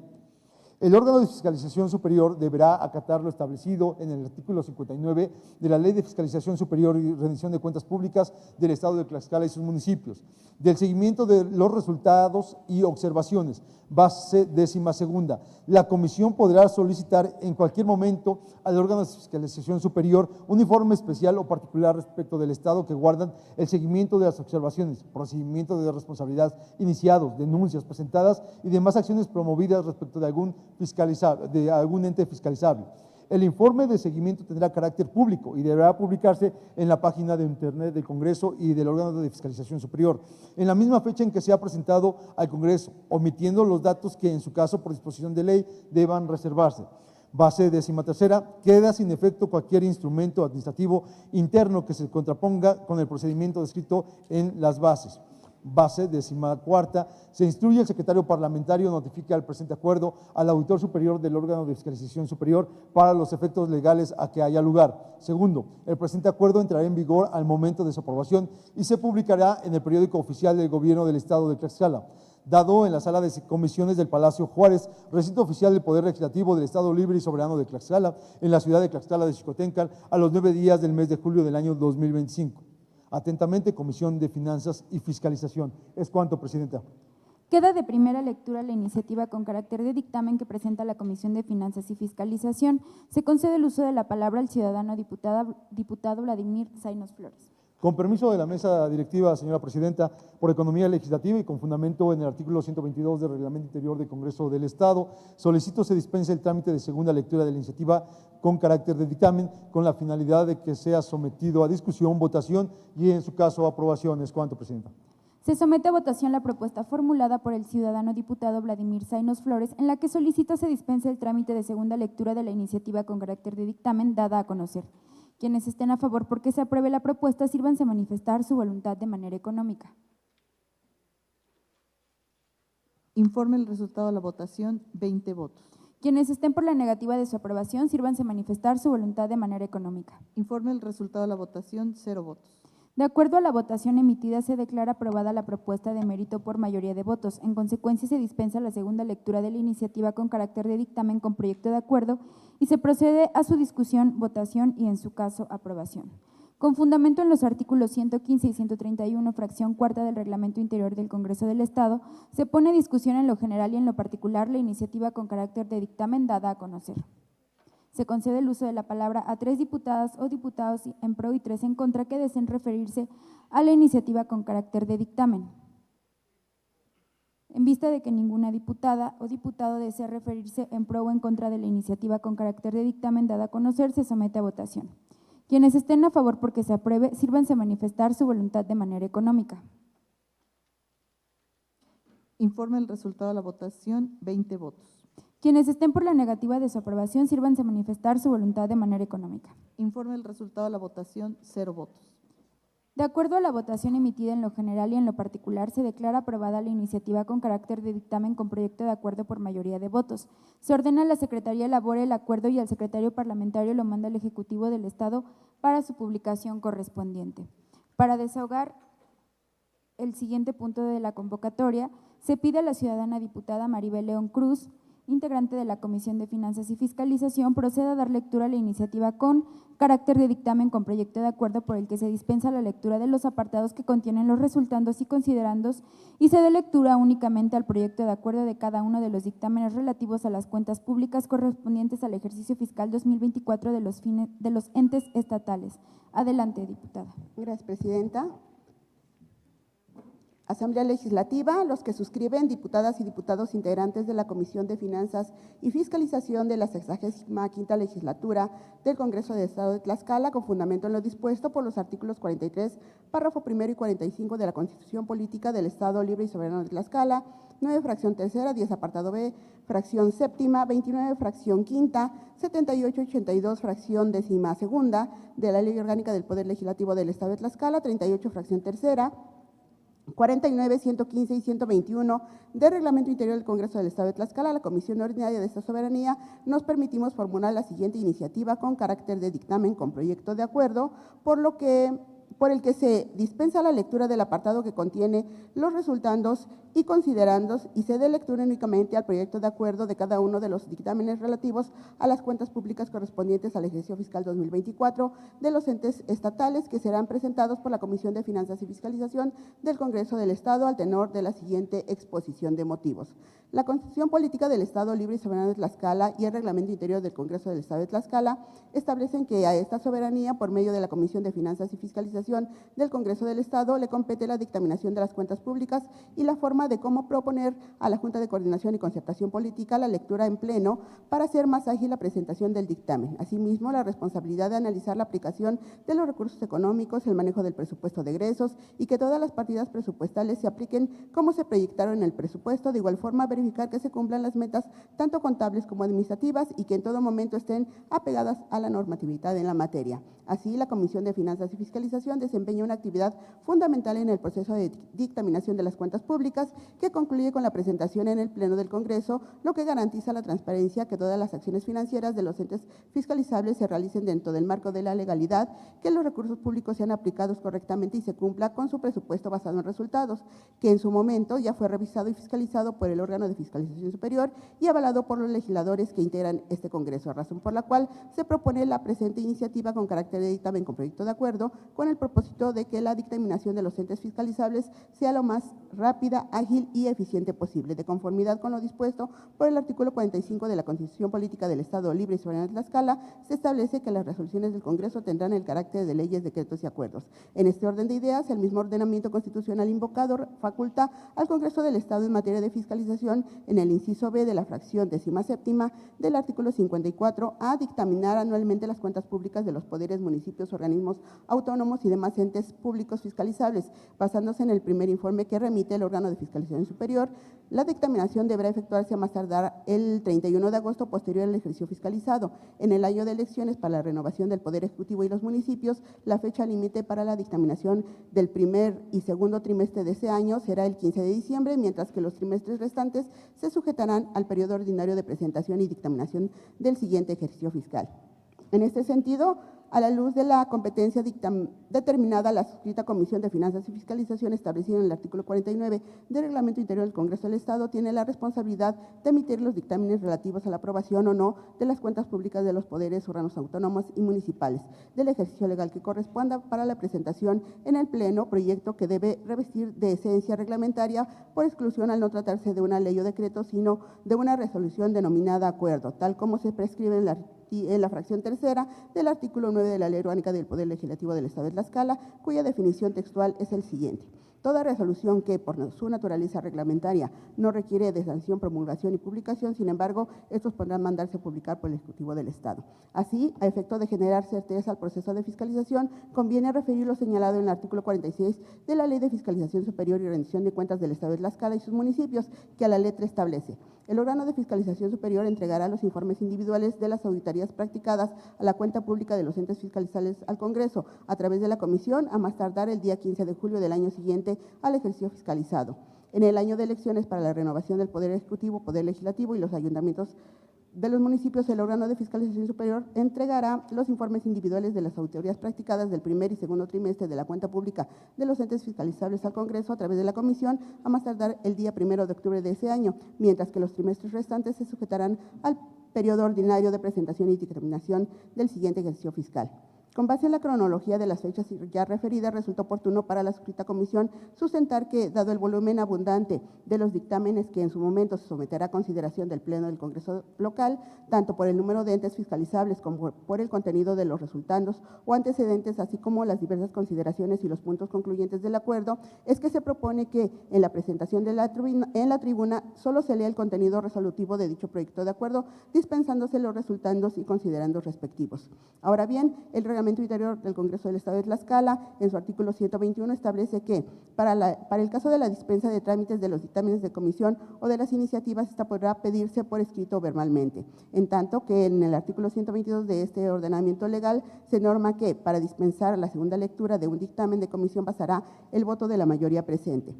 El órgano de fiscalización superior deberá acatar lo establecido en el artículo 59 de la Ley de Fiscalización Superior y Rendición de Cuentas Públicas del Estado de Tlaxcala y sus municipios, del seguimiento de los resultados y observaciones. Base décima segunda. La comisión podrá solicitar en cualquier momento al órgano de fiscalización superior un informe especial o particular respecto del estado que guardan el seguimiento de las observaciones, procedimientos de responsabilidad iniciados, denuncias presentadas y demás acciones promovidas respecto de algún ente fiscalizable. El informe de seguimiento tendrá carácter público y deberá publicarse en la página de internet del Congreso y del órgano de fiscalización superior, en la misma fecha en que sea presentado al Congreso, omitiendo los datos que en su caso por disposición de ley deban reservarse. Base décima tercera, queda sin efecto cualquier instrumento administrativo interno que se contraponga con el procedimiento descrito en las bases. Base décima cuarta, se instruye al secretario parlamentario notifica el presente acuerdo al auditor superior del órgano de fiscalización superior para los efectos legales a que haya lugar. Segundo, el presente acuerdo entrará en vigor al momento de su aprobación y se publicará en el periódico oficial del Gobierno del Estado de Tlaxcala, dado en la sala de comisiones del Palacio Juárez, recinto oficial del Poder Legislativo del Estado Libre y Soberano de Tlaxcala, en la ciudad de Tlaxcala de Xicoténcatl, a los 9 días del mes de julio del año 2025. Atentamente, Comisión de Finanzas y Fiscalización. Es cuanto, Presidenta. Queda de primera lectura la iniciativa con carácter de dictamen que presenta la Comisión de Finanzas y Fiscalización. Se concede el uso de la palabra al ciudadano diputado Vladimir Zainos Flores. Con permiso de la mesa directiva, señora presidenta, por economía legislativa y con fundamento en el artículo 122 del Reglamento Interior del Congreso del Estado, solicito se dispense el trámite de segunda lectura de la iniciativa con carácter de dictamen, con la finalidad de que sea sometido a discusión, votación y, en su caso, aprobación. Es cuanto, presidenta. Se somete a votación la propuesta formulada por el ciudadano diputado Vladimir Zainos Flores, en la que solicita se dispense el trámite de segunda lectura de la iniciativa con carácter de dictamen dada a conocer. Quienes estén a favor porque se apruebe la propuesta, sírvanse a manifestar su voluntad de manera económica. Informe el resultado de la votación, 20 votos. Quienes estén por la negativa de su aprobación, sírvanse a manifestar su voluntad de manera económica. Informe el resultado de la votación, 0 votos. De acuerdo a la votación emitida, se declara aprobada la propuesta de mérito por mayoría de votos. En consecuencia, se dispensa la segunda lectura de la iniciativa con carácter de dictamen con proyecto de acuerdo y se procede a su discusión, votación y, en su caso, aprobación. Con fundamento en los artículos 115 y 131, fracción cuarta del Reglamento Interior del Congreso del Estado, se pone a discusión en lo general y en lo particular la iniciativa con carácter de dictamen dada a conocer. Se concede el uso de la palabra a 3 diputadas o diputados en pro y 3 en contra que deseen referirse a la iniciativa con carácter de dictamen. En vista de que ninguna diputada o diputado desea referirse en pro o en contra de la iniciativa con carácter de dictamen dada a conocer, se somete a votación. Quienes estén a favor porque se apruebe, sírvanse a manifestar su voluntad de manera económica. Informe el resultado de la votación, 20 votos. Quienes estén por la negativa de su aprobación, sírvanse a manifestar su voluntad de manera económica. Informe el resultado de la votación, 0 votos. De acuerdo a la votación emitida en lo general y en lo particular, se declara aprobada la iniciativa con carácter de dictamen con proyecto de acuerdo por mayoría de votos. Se ordena a la Secretaría elabore el acuerdo y al secretario parlamentario lo manda al Ejecutivo del Estado para su publicación correspondiente. Para desahogar el siguiente punto de la convocatoria, se pide a la ciudadana diputada Maribel León Cruz, integrante de la Comisión de Finanzas y Fiscalización, proceda a dar lectura a la iniciativa con carácter de dictamen con proyecto de acuerdo por el que se dispensa la lectura de los apartados que contienen los resultandos y considerandos y se dé lectura únicamente al proyecto de acuerdo de cada uno de los dictámenes relativos a las cuentas públicas correspondientes al ejercicio fiscal 2024 de los entes estatales. Adelante, diputada. Gracias, presidenta. Asamblea Legislativa, los que suscriben, diputadas y diputados integrantes de la Comisión de Finanzas y Fiscalización de la 65ª Legislatura del Congreso del Estado de Tlaxcala, con fundamento en lo dispuesto por los artículos 43, párrafo primero y 45 de la Constitución Política del Estado Libre y Soberano de Tlaxcala, 9, fracción tercera, 10, apartado B, fracción séptima, 29, fracción quinta, 78, 82, fracción décima segunda de la Ley Orgánica del Poder Legislativo del Estado de Tlaxcala, 38, fracción tercera, 49, 115 y 121 del Reglamento Interior del Congreso del Estado de Tlaxcala, la Comisión Ordinaria de esta Soberanía, nos permitimos formular la siguiente iniciativa con carácter de dictamen con proyecto de acuerdo, por el que se dispensa la lectura del apartado que contiene los resultandos y considerandos y se dé lectura únicamente al proyecto de acuerdo de cada uno de los dictámenes relativos a las cuentas públicas correspondientes al ejercicio fiscal 2024 de los entes estatales que serán presentados por la Comisión de Finanzas y Fiscalización del Congreso del Estado al tenor de la siguiente exposición de motivos. La Constitución Política del Estado Libre y Soberano de Tlaxcala y el Reglamento Interior del Congreso del Estado de Tlaxcala establecen que a esta soberanía, por medio de la Comisión de Finanzas y Fiscalización del Congreso del Estado, le compete la dictaminación de las cuentas públicas y la forma de cómo proponer a la Junta de Coordinación y Concertación Política la lectura en pleno para hacer más ágil la presentación del dictamen. Asimismo, la responsabilidad de analizar la aplicación de los recursos económicos, el manejo del presupuesto de egresos y que todas las partidas presupuestales se apliquen como se proyectaron en el presupuesto. De igual forma, verificar que se cumplan las metas tanto contables como administrativas y que en todo momento estén apegadas a la normatividad en la materia. Así, la Comisión de Finanzas y Fiscalización desempeña una actividad fundamental en el proceso de dictaminación de las cuentas públicas que concluye con la presentación en el Pleno del Congreso, lo que garantiza la transparencia, que todas las acciones financieras de los entes fiscalizables se realicen dentro del marco de la legalidad, que los recursos públicos sean aplicados correctamente y se cumpla con su presupuesto basado en resultados, que en su momento ya fue revisado y fiscalizado por el órgano de fiscalización superior y avalado por los legisladores que integran este Congreso, razón por la cual se propone la presente iniciativa con carácter de dictamen con proyecto de acuerdo con el propósito de que la dictaminación de los entes fiscalizables sea lo más rápida, ágil y eficiente posible, de conformidad con lo dispuesto por el artículo 45 de la Constitución Política del Estado Libre y Soberano de Tlaxcala. Se establece que las resoluciones del Congreso tendrán el carácter de leyes, decretos y acuerdos. En este orden de ideas, el mismo ordenamiento constitucional invocado faculta al Congreso del Estado en materia de fiscalización, en el inciso B de la fracción 17ª del artículo 54, a dictaminar anualmente las cuentas públicas de los poderes, municipios, organismos autónomos y demás entes públicos fiscalizables, basándose en el primer informe que remite el órgano de fiscalización superior. La dictaminación deberá efectuarse a más tardar el 31 de agosto posterior al ejercicio fiscalizado. En el año de elecciones para la renovación del Poder Ejecutivo y los municipios, la fecha límite para la dictaminación del primer y segundo trimestre de ese año será el 15 de diciembre, mientras que los trimestres restantes se sujetarán al periodo ordinario de presentación y dictaminación del siguiente ejercicio fiscal. En este sentido, a la luz de la competencia determinada, la suscrita Comisión de Finanzas y Fiscalización, establecida en el artículo 49 del Reglamento Interior del Congreso del Estado, tiene la responsabilidad de emitir los dictámenes relativos a la aprobación o no de las cuentas públicas de los poderes, órganos autónomos y municipales del ejercicio legal que corresponda para la presentación en el Pleno, proyecto que debe revestir de esencia reglamentaria por exclusión al no tratarse de una ley o decreto, sino de una resolución denominada acuerdo, tal como se prescribe en la fracción tercera del artículo 9 de la Ley Orgánica del Poder Legislativo del Estado de Tlaxcala, cuya definición textual es el siguiente: toda resolución que, por su naturaleza reglamentaria, no requiere de sanción, promulgación y publicación, sin embargo, estos podrán mandarse a publicar por el Ejecutivo del Estado. Así, a efecto de generar certeza al proceso de fiscalización, conviene referir lo señalado en el artículo 46 de la Ley de Fiscalización Superior y Rendición de Cuentas del Estado de Tlaxcala y sus municipios, que a la letra establece: el órgano de fiscalización superior entregará los informes individuales de las auditorías practicadas a la cuenta pública de los entes fiscalizables al Congreso, a través de la comisión, a más tardar el día 15 de julio del año siguiente al ejercicio fiscalizado. En el año de elecciones para la renovación del Poder Ejecutivo, Poder Legislativo y los ayuntamientos de los municipios, el órgano de fiscalización superior entregará los informes individuales de las auditorías practicadas del primer y segundo trimestre de la cuenta pública de los entes fiscalizables al Congreso a través de la comisión, a más tardar el día 1 de octubre de ese año, mientras que los trimestres restantes se sujetarán al periodo ordinario de presentación y determinación del siguiente ejercicio fiscal. Con base en la cronología de las fechas ya referidas, resulta oportuno para la suscrita comisión sustentar que, dado el volumen abundante de los dictámenes que en su momento se someterá a consideración del Pleno del Congreso local, tanto por el número de entes fiscalizables como por el contenido de los resultandos o antecedentes, así como las diversas consideraciones y los puntos concluyentes del acuerdo, es que se propone que en la presentación en la tribuna solo se lea el contenido resolutivo de dicho proyecto de acuerdo, dispensándose los resultandos y considerandos respectivos. Ahora bien, el Reglamento Interior del Congreso del Estado de Tlaxcala, en su artículo 121, establece que para el caso de la dispensa de trámites de los dictámenes de comisión o de las iniciativas, esta podrá pedirse por escrito o verbalmente, en tanto que en el artículo 122 de este ordenamiento legal se norma que para dispensar la segunda lectura de un dictamen de comisión basará el voto de la mayoría presente.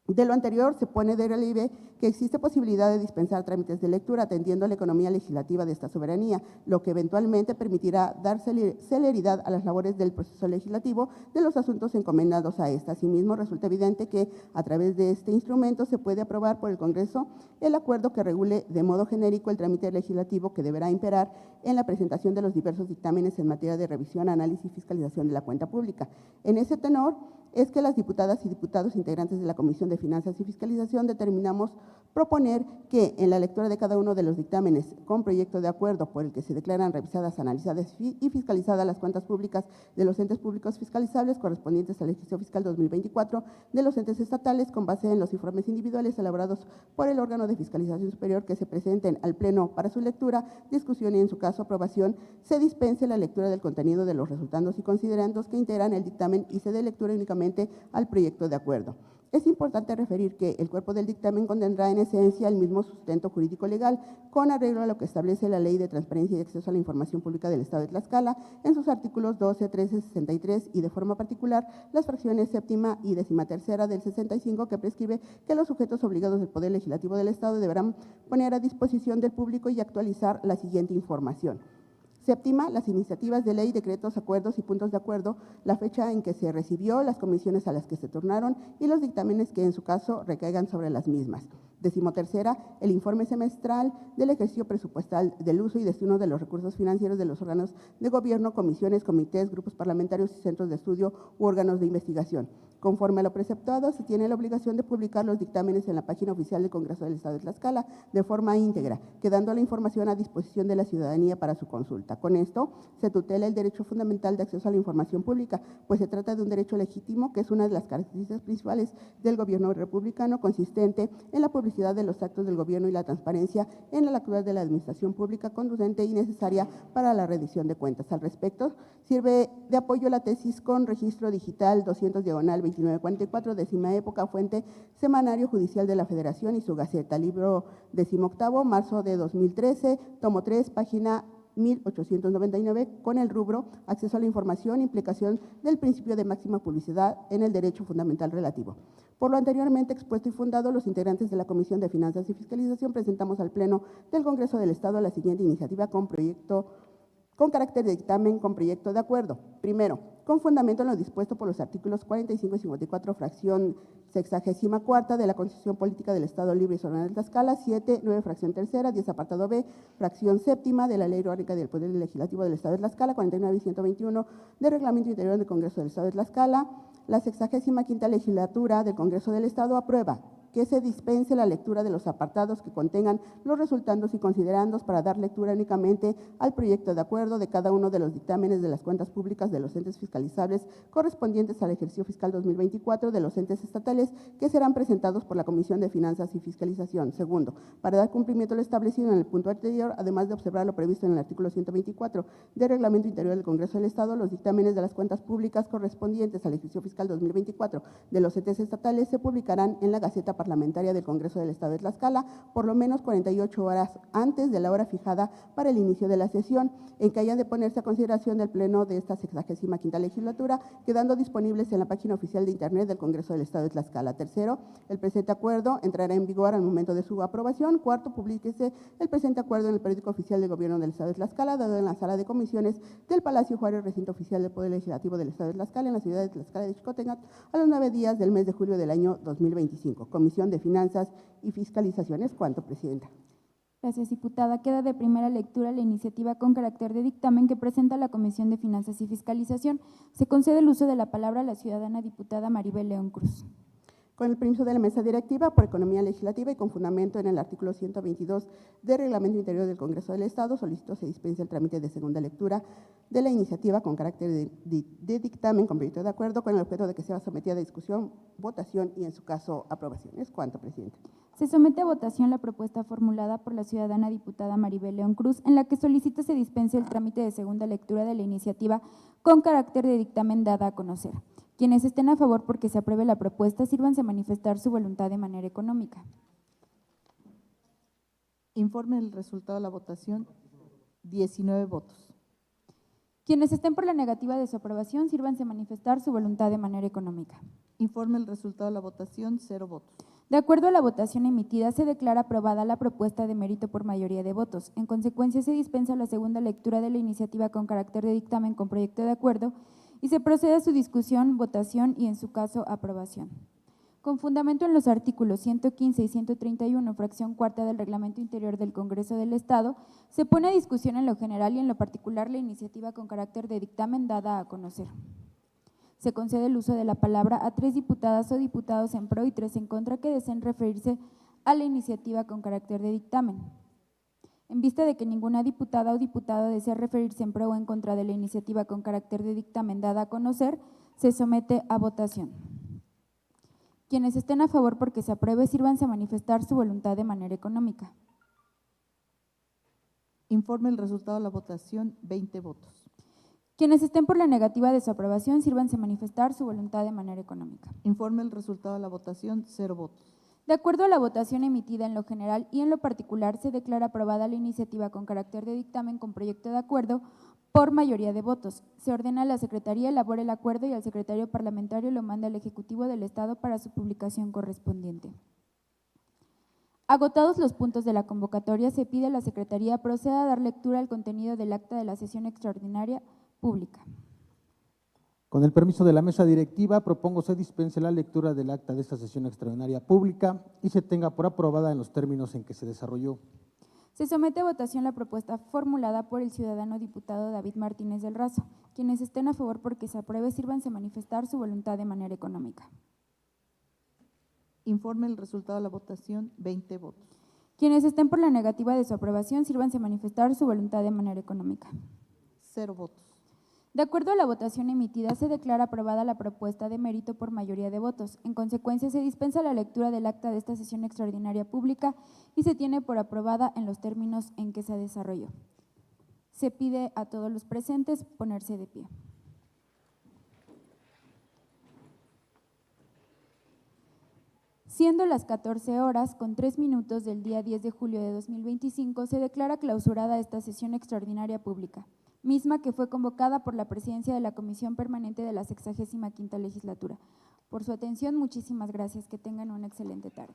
De lo anterior, se pone de relieve que existe posibilidad de dispensar trámites de lectura atendiendo a la economía legislativa de esta soberanía, lo que eventualmente permitirá dar celeridad a las labores del proceso legislativo de los asuntos encomendados a esta. Asimismo, resulta evidente que a través de este instrumento se puede aprobar por el Congreso el acuerdo que regule de modo genérico el trámite legislativo que deberá imperar en la presentación de los diversos dictámenes en materia de revisión, análisis y fiscalización de la cuenta pública. En ese tenor, es que las diputadas y diputados integrantes de la Comisión de Finanzas y Fiscalización determinamos proponer que en la lectura de cada uno de los dictámenes con proyecto de acuerdo por el que se declaran revisadas, analizadas y fiscalizadas las cuentas públicas de los entes públicos fiscalizables correspondientes al ejercicio fiscal 2024 de los entes estatales, con base en los informes individuales elaborados por el órgano de fiscalización superior, que se presenten al Pleno para su lectura, discusión y, en su caso, aprobación, se dispense la lectura del contenido de los resultandos y considerandos que integran el dictamen y se dé lectura únicamente al proyecto de acuerdo. Es importante referir que el cuerpo del dictamen contendrá en esencia el mismo sustento jurídico legal, con arreglo a lo que establece la Ley de Transparencia y Acceso a la Información Pública del Estado de Tlaxcala en sus artículos 12, 13, 63 y, de forma particular, las fracciones séptima y 13ª del 65, que prescribe que los sujetos obligados del Poder Legislativo del Estado deberán poner a disposición del público y actualizar la siguiente información. Séptima, las iniciativas de ley, decretos, acuerdos y puntos de acuerdo, la fecha en que se recibió, las comisiones a las que se turnaron y los dictámenes que en su caso recaigan sobre las mismas. 13ª, el informe semestral del ejercicio presupuestal del uso y destino de los recursos financieros de los órganos de gobierno, comisiones, comités, grupos parlamentarios y centros de estudio u órganos de investigación. Conforme a lo preceptuado, se tiene la obligación de publicar los dictámenes en la página oficial del Congreso del Estado de Tlaxcala de forma íntegra, quedando la información a disposición de la ciudadanía para su consulta. Con esto, se tutela el derecho fundamental de acceso a la información pública, pues se trata de un derecho legítimo que es una de las características principales del gobierno republicano, consistente en la publicidad de los actos del gobierno y la transparencia en la actualidad de la administración pública, conducente y necesaria para la rendición de cuentas. Al respecto, sirve de apoyo la tesis con registro digital 200/2944, 10ª época, fuente Semanario Judicial de la Federación y su Gaceta, libro 18º, marzo de 2013, tomo 3, página 1899, con el rubro Acceso a la información, implicación del principio de máxima publicidad en el derecho fundamental relativo. Por lo anteriormente expuesto y fundado, los integrantes de la Comisión de Finanzas y Fiscalización presentamos al Pleno del Congreso del Estado la siguiente iniciativa con carácter de dictamen con proyecto de acuerdo. Primero, con fundamento en lo dispuesto por los artículos 45 y 54, fracción 64 de la Constitución Política del Estado Libre y Soberano de Tlaxcala, 7, 9, fracción 3ª, 10, apartado B, fracción 7ª de la Ley Orgánica del Poder Legislativo del Estado de Tlaxcala, 49 y 121 del Reglamento Interior del Congreso del Estado de Tlaxcala. La 65ª legislatura del Congreso del Estado aprueba que se dispense la lectura de los apartados que contengan los resultandos y considerandos para dar lectura únicamente al proyecto de acuerdo de cada uno de los dictámenes de las cuentas públicas de los entes fiscalizables correspondientes al ejercicio fiscal 2024 de los entes estatales que serán presentados por la Comisión de Finanzas y Fiscalización. Segundo, para dar cumplimiento a lo establecido en el punto anterior, además de observar lo previsto en el artículo 124 del Reglamento Interior del Congreso del Estado, los dictámenes de las cuentas públicas correspondientes al ejercicio fiscal 2024 de los entes estatales se publicarán en la Gaceta Parlamentaria del Congreso del Estado de Tlaxcala por lo menos 48 horas antes de la hora fijada para el inicio de la sesión, en que hayan de ponerse a consideración del Pleno de esta 65ª legislatura, quedando disponibles en la página oficial de Internet del Congreso del Estado de Tlaxcala. Tercero, el presente acuerdo entrará en vigor al momento de su aprobación. Cuarto, publíquese el presente acuerdo en el periódico oficial del Gobierno del Estado de Tlaxcala, dado en la sala de comisiones del Palacio Juárez, recinto oficial del Poder Legislativo del Estado de Tlaxcala, en la ciudad de Tlaxcala de Xicotencat, a los 9 días del mes de julio del año 2025. Comisión de Finanzas y Fiscalización. Es cuanto, presidenta. Gracias, diputada. Queda de primera lectura la iniciativa con carácter de dictamen que presenta la Comisión de Finanzas y Fiscalización. Se concede el uso de la palabra a la ciudadana diputada Maribel León Cruz. Con el permiso de la Mesa Directiva por Economía Legislativa y con fundamento en el artículo 122 del Reglamento Interior del Congreso del Estado, solicito se dispense el trámite de segunda lectura de la iniciativa con carácter de dictamen con proyecto de acuerdo, con el objeto de que sea sometida a discusión, votación y, en su caso, aprobación. Es cuanto, presidente. Se somete a votación la propuesta formulada por la ciudadana diputada Maribel León Cruz, en la que solicita se dispense el trámite de segunda lectura de la iniciativa con carácter de dictamen dada a conocer. Quienes estén a favor porque se apruebe la propuesta, sírvanse a manifestar su voluntad de manera económica. Informe el resultado de la votación. 19 votos. Quienes estén por la negativa de su aprobación, sírvanse a manifestar su voluntad de manera económica. Informe el resultado de la votación. 0 votos. De acuerdo a la votación emitida, se declara aprobada la propuesta de mérito por mayoría de votos. En consecuencia, se dispensa la segunda lectura de la iniciativa con carácter de dictamen con proyecto de acuerdo y se procede a su discusión, votación y, en su caso, aprobación. Con fundamento en los artículos 115 y 131, fracción cuarta del Reglamento Interior del Congreso del Estado, se pone a discusión en lo general y en lo particular la iniciativa con carácter de dictamen dada a conocer. Se concede el uso de la palabra a 3 diputadas o diputados en pro y 3 en contra que deseen referirse a la iniciativa con carácter de dictamen. En vista de que ninguna diputada o diputado desea referirse en pro o en contra de la iniciativa con carácter de dictamen dada a conocer, se somete a votación. Quienes estén a favor porque se apruebe, sírvanse a manifestar su voluntad de manera económica. Informe el resultado de la votación. 20 votos. Quienes estén por la negativa de su aprobación, sírvanse a manifestar su voluntad de manera económica. Informe el resultado de la votación. 0 votos. De acuerdo a la votación emitida en lo general y en lo particular, se declara aprobada la iniciativa con carácter de dictamen con proyecto de acuerdo por mayoría de votos. Se ordena a la Secretaría elabore el acuerdo y al secretario parlamentario lo manda al Ejecutivo del Estado para su publicación correspondiente. Agotados los puntos de la convocatoria, se pide a la Secretaría proceda a dar lectura al contenido del acta de la sesión extraordinaria pública. Con el permiso de la mesa directiva, propongo se dispense la lectura del acta de esta sesión extraordinaria pública y se tenga por aprobada en los términos en que se desarrolló. Se somete a votación la propuesta formulada por el ciudadano diputado David Martínez del Razo. Quienes estén a favor porque se apruebe, sírvanse a manifestar su voluntad de manera económica. Informe el resultado de la votación, 20 votos. Quienes estén por la negativa de su aprobación, sírvanse a manifestar su voluntad de manera económica. 0 votos. De acuerdo a la votación emitida, se declara aprobada la propuesta de mérito por mayoría de votos. En consecuencia, se dispensa la lectura del acta de esta sesión extraordinaria pública y se tiene por aprobada en los términos en que se desarrolló. Se pide a todos los presentes ponerse de pie. Siendo las 14 horas con 3 minutos del día 10 de julio de 2025, se declara clausurada esta sesión extraordinaria pública, misma que fue convocada por la presidencia de la Comisión Permanente de la 65ª Legislatura. Por su atención, muchísimas gracias. Que tengan una excelente tarde.